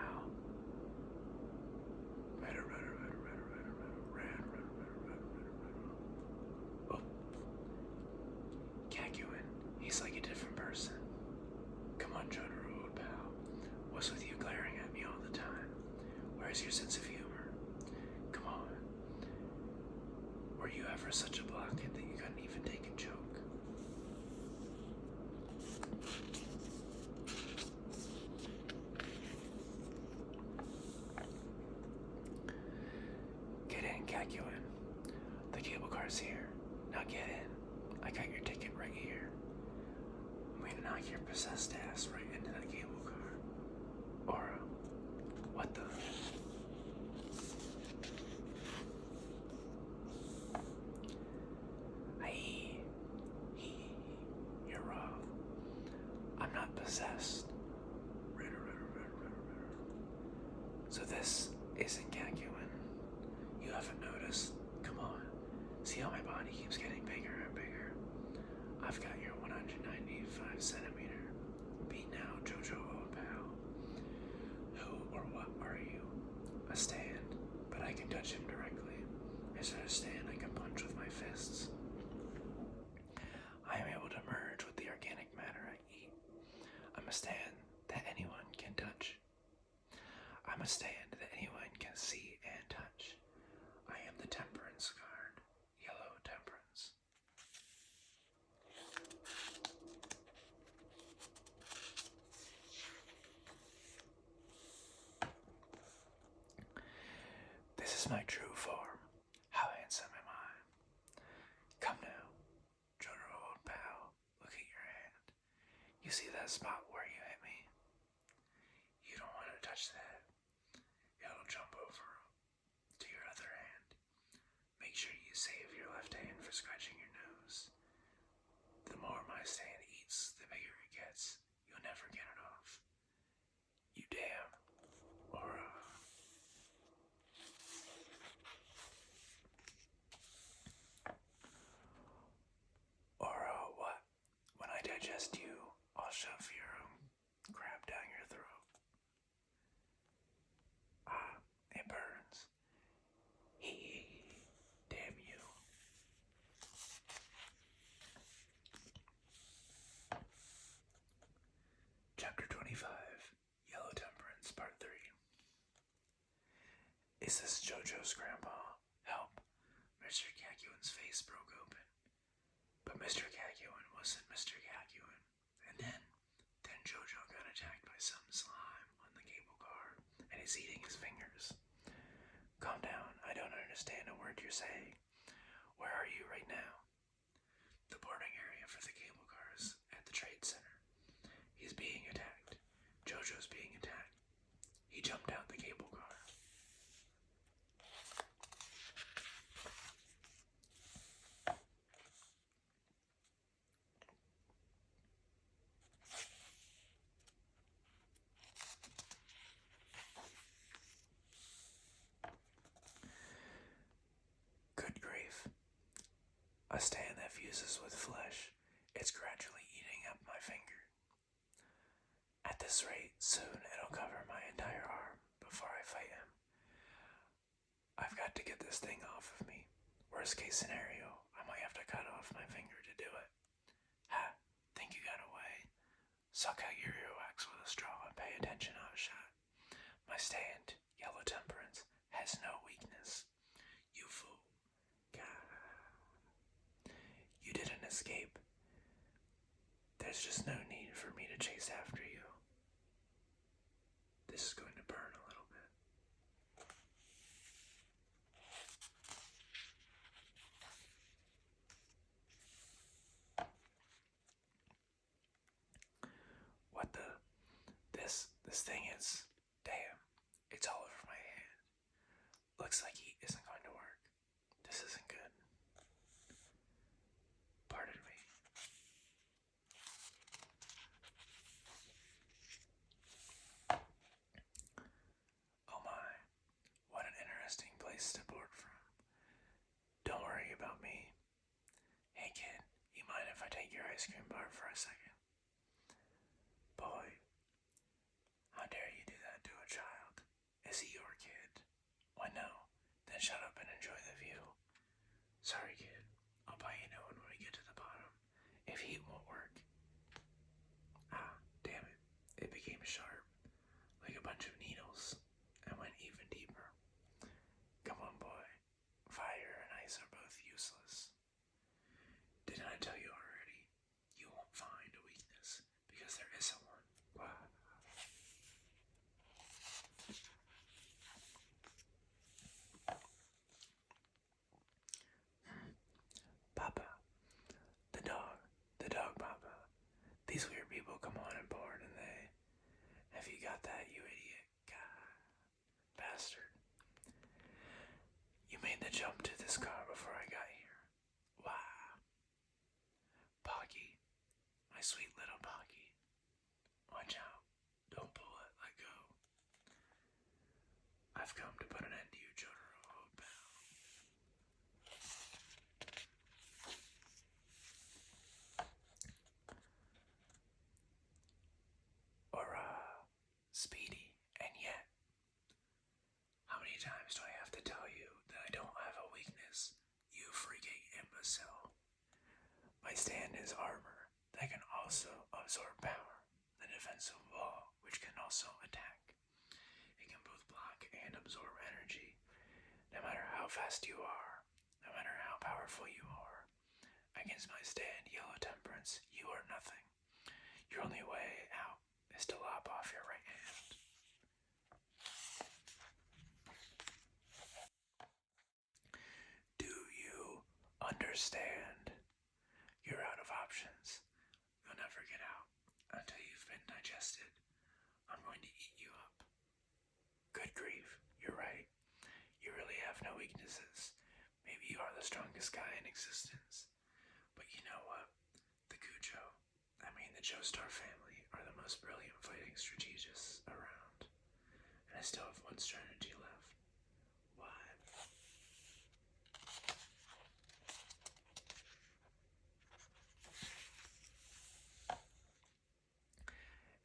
Oh, Kakuin, he's like a different person. Come on, Jotaro, old pal. What's with you glaring at me all the time? Where's your sense of humor? Come on. Were you ever such a blockhead that you couldn't even take a joke? Get in, Kakuin. The cable car's here. Now get in. I got your ticket right here. I'm gonna knock your possessed ass right into that cable car. Aura, what the? You're wrong. I'm not possessed. So this isn't Kakuin. You haven't noticed? Come on. See how my body keeps getting bigger and bigger? I've got your 195 centimeter. Be now, Jojo, old pal. Who or what are you? A stand, but I can touch him directly. Is there a stand I can punch with my fists? I am able to merge with the organic matter I eat. I'm a stand that anyone can touch. I'm a stand that anyone can see and touch. I am the temperance card, yellow temperance. This is my true form. How handsome am I? Come now, Jotaro, old pal, look at your hand. You see that spot where you hit me? You don't want to touch that. It'll jump over to your other hand. Make sure you save your left hand for scratching your nose. The more my stand eats, the bigger it gets. You'll never get it off. You damn. Aura. Aura, what? When I digest you, I'll shove your crab down your throat. Ah, it burns. Damn you. Chapter 25, Yellow Temperance, Part 3. Is this Jojo's grandpa? Help. Mr. Kakuin's face broke open. But Mr. Kakuin wasn't Mr. Kakuin. And then Jojo got attacked by some slime on the cable car, and is eating his fingers. Calm down, I don't understand a word you're saying. Where are you right now? The boarding area for the cable cars at the trade center. He's being attacked. Jojo's being attacked. He jumped out the cable car. Good grief. A stand that fuses with flesh. It's gradually eating up my finger. At this rate, soon it'll cover my entire arm before I fight him. I've got to get this thing off of me. Worst case scenario, I might have to cut off my finger to do it. Ha, think you got away? Suck out your earwax with a straw and pay attention, hotshot. My stand, Yellow Temperance, has no weakness. You fool. Gah. You didn't escape. There's just no need for me to chase after you. This is going to burn a little bit. What the? This thing is, damn, it's all over my hand. Looks like heat isn't going to work. This isn't good. Pardon me. Oh my, what an interesting place to board from. Don't worry about me. Hey kid, you mind if I take your ice cream bar for a second? Boy, how dare you do that to a child? Is he your kid? Why no, then shut up and enjoy the view. Sorry kid, I'll buy you a new one when we get to the bottom. If heat won't work. Ah, damn it. It became sharp, like a bunch of needles, and went even deeper. Come on, boy. Fire and ice are both useless. Didn't I tell you already? You won't find a weakness, because there isn't one. Wow. Papa. The dog Papa. These weird people come on and board and they... Have you got that, you idiot? God. Bastard. You made the jump to this car before I got here. Wow. Pocky. My sweet little Pocky. Watch out. Don't pull it. Let go. I've come to put an end to you, Jotaro. Or, Speedy. And yet, how many times do I have to tell you that I don't have a weakness, you freaking imbecile? My stand is armor that can also absorb power, the defensive wall, which can also attack. It can both block and absorb energy. No matter how fast you are, no matter how powerful you are, against my stand, Yellow Temperance, you are nothing. Your only way out is to lop off your right hand. Do you understand? You're out of options. You'll never get out until you've been digested. I'm going to eat you up. Good grief, you're right. You really have no weaknesses. Maybe you are the strongest guy in existence. But you know what? The Joestar family are the most brilliant fighting strategists around. And I still have one strategy left. What?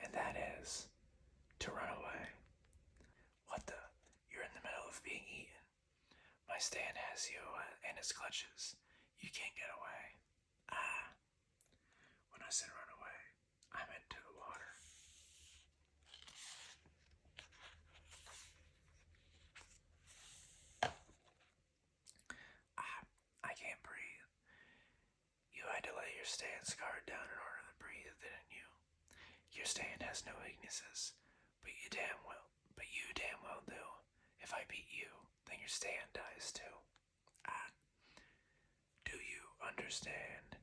And that is to run away. What the? You're in the middle of being eaten. My stand has you in its clutches. You can't get away. Ah. When I said run away, I meant to the water. Ah, I can't breathe. You had to let your stand's guard down in order to breathe, didn't you? Your stand has no weaknesses, but you damn well do. If I beat you, then your stand dies too. Ah. Do you understand?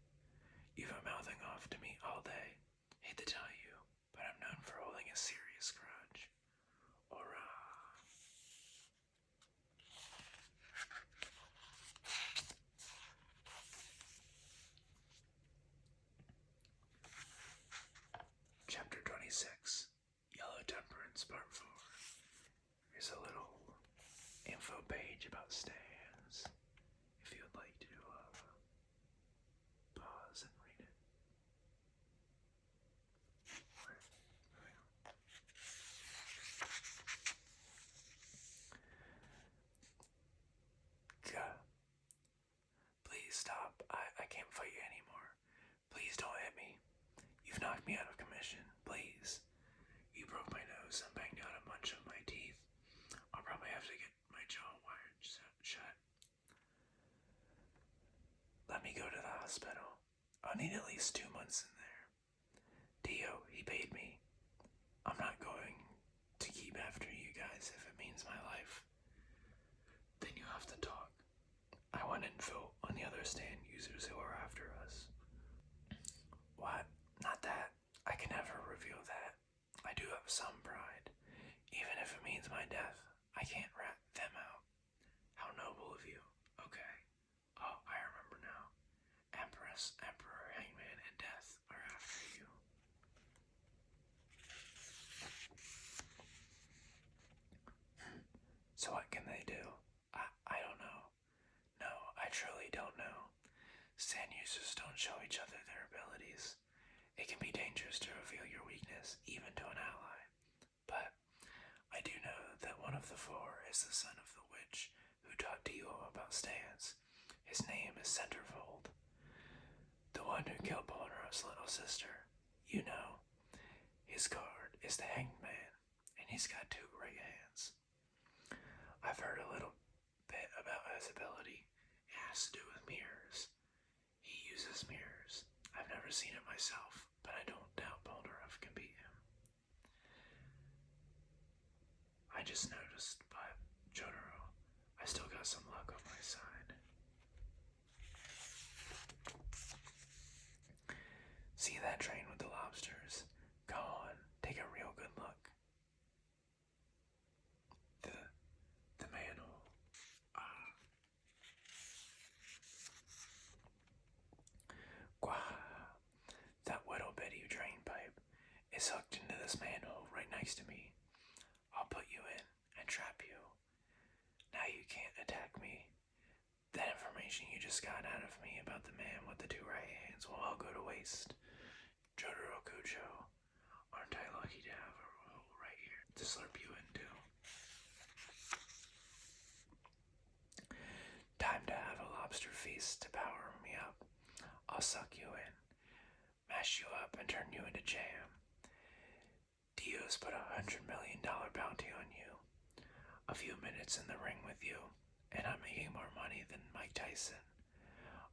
You've been mouthing off to me all day. Hate to tell you, but I'm known for holding a serious grudge. Ora. Chapter 26, Yellow Temperance, Part 4. Here's a little info page about stands, if you would like to pause and read it. Right, moving on. God. Please stop. I can't fight you anymore. Please don't hit me. You've knocked me out of commission. Please. You broke my nose and banged out a bunch of my teeth. I'll probably have to get my jaw wired shut. Let me go to the hospital. I'll need at least 2 months in there. Dio, he paid me. I'm not going to keep after you guys if it means my life. Then you have to talk. I want info on the other stand users who are after us. What? Not that. I can never reveal that. I do have some pride. my death, I can't rat them out. How noble of you. Okay. Oh, I remember now. Empress, Emperor, Hangman, and Death are after you. So what can they do? I don't know. No, I truly don't know. Sand users don't show each other their abilities. It can be dangerous to reveal your weakness, even to an ally. But I do know that one of the four is the son of the witch who taught Dio about stands. His name is Centerfold. The one who killed Polnareff's little sister. You know. His card is the Hanged Man, and he's got 2 great hands. I've heard a little bit about his ability. It has to do with mirrors. He uses mirrors. I've never seen it myself, but I don't doubt Polnareff can beat him. I just noticed, but Jotaro, I still got some luck on my side. See that train with the lobsters? Go on, take a real good look. The manhole. That little bitty drain pipe is hooked into this manhole right next to me. I'll put you in and trap you. Now you can't attack me. That information you just got out of me about the man with the 2 right hands will all go to waste. Jotaro Kucho, aren't I lucky to have a hole right here to slurp you into? Time to have a lobster feast to power me up. I'll suck you in, mash you up, and turn you into jam. Dio's put $100 million bounty on you. A few minutes in the ring with you, and I'm making more money than Mike Tyson.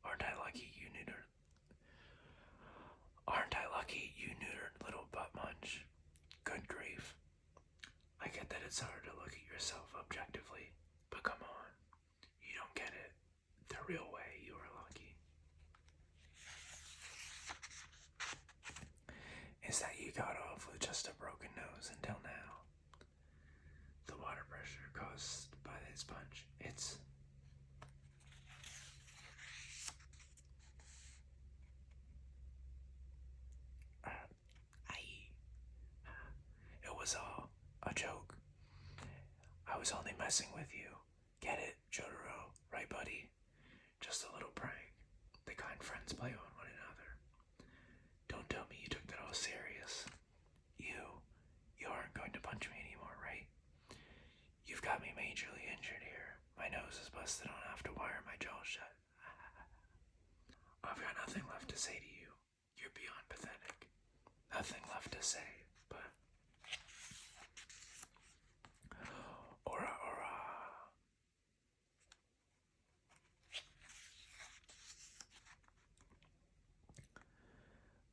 Aren't I lucky, you neutered? Aren't I lucky, you neutered little butt munch? Good grief. I get that it's hard to look at yourself objectively, but come on. You don't get it. The real way you are lucky is that you got off with just a broken nose until now. The water pressure caused by this punch, it was all a joke. I was only messing with you. Get it, Jotaro, right buddy? Just a little prank. The kind friends play on one another. Don't tell me you took that all serious. You aren't going to punch me anymore, right? You've got me majorly injured here. My nose is busted on. I have to wire my jaw shut. I've got nothing left to say to you. You're beyond pathetic. Nothing left to say, but... Ora, ora.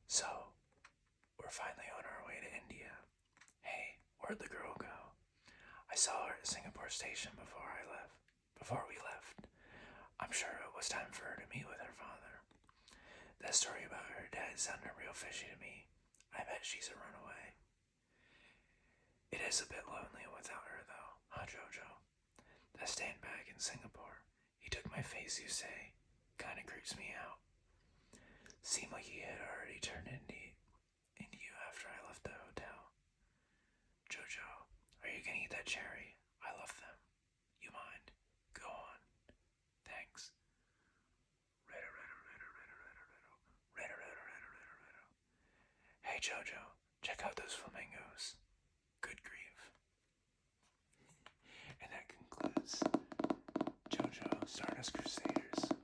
So, we're finally on our way to India. Hey, where'd the girl go? I saw her at Singapore Station before we left. I'm sure it was time for her to meet with her father. That story about her dad sounded real fishy to me. I bet she's a runaway. It is a bit lonely without her, though, huh, Jojo? That stand back in Singapore, he took my face, you say, kinda creeps me out. Seemed like he had already turned into you after I left the hotel. Jojo, are you gonna eat that cherry? I love them. You mind? Go on. Thanks. Hey Jojo, check out those flamingos. Good grief. And that concludes JoJo Stardust Crusaders.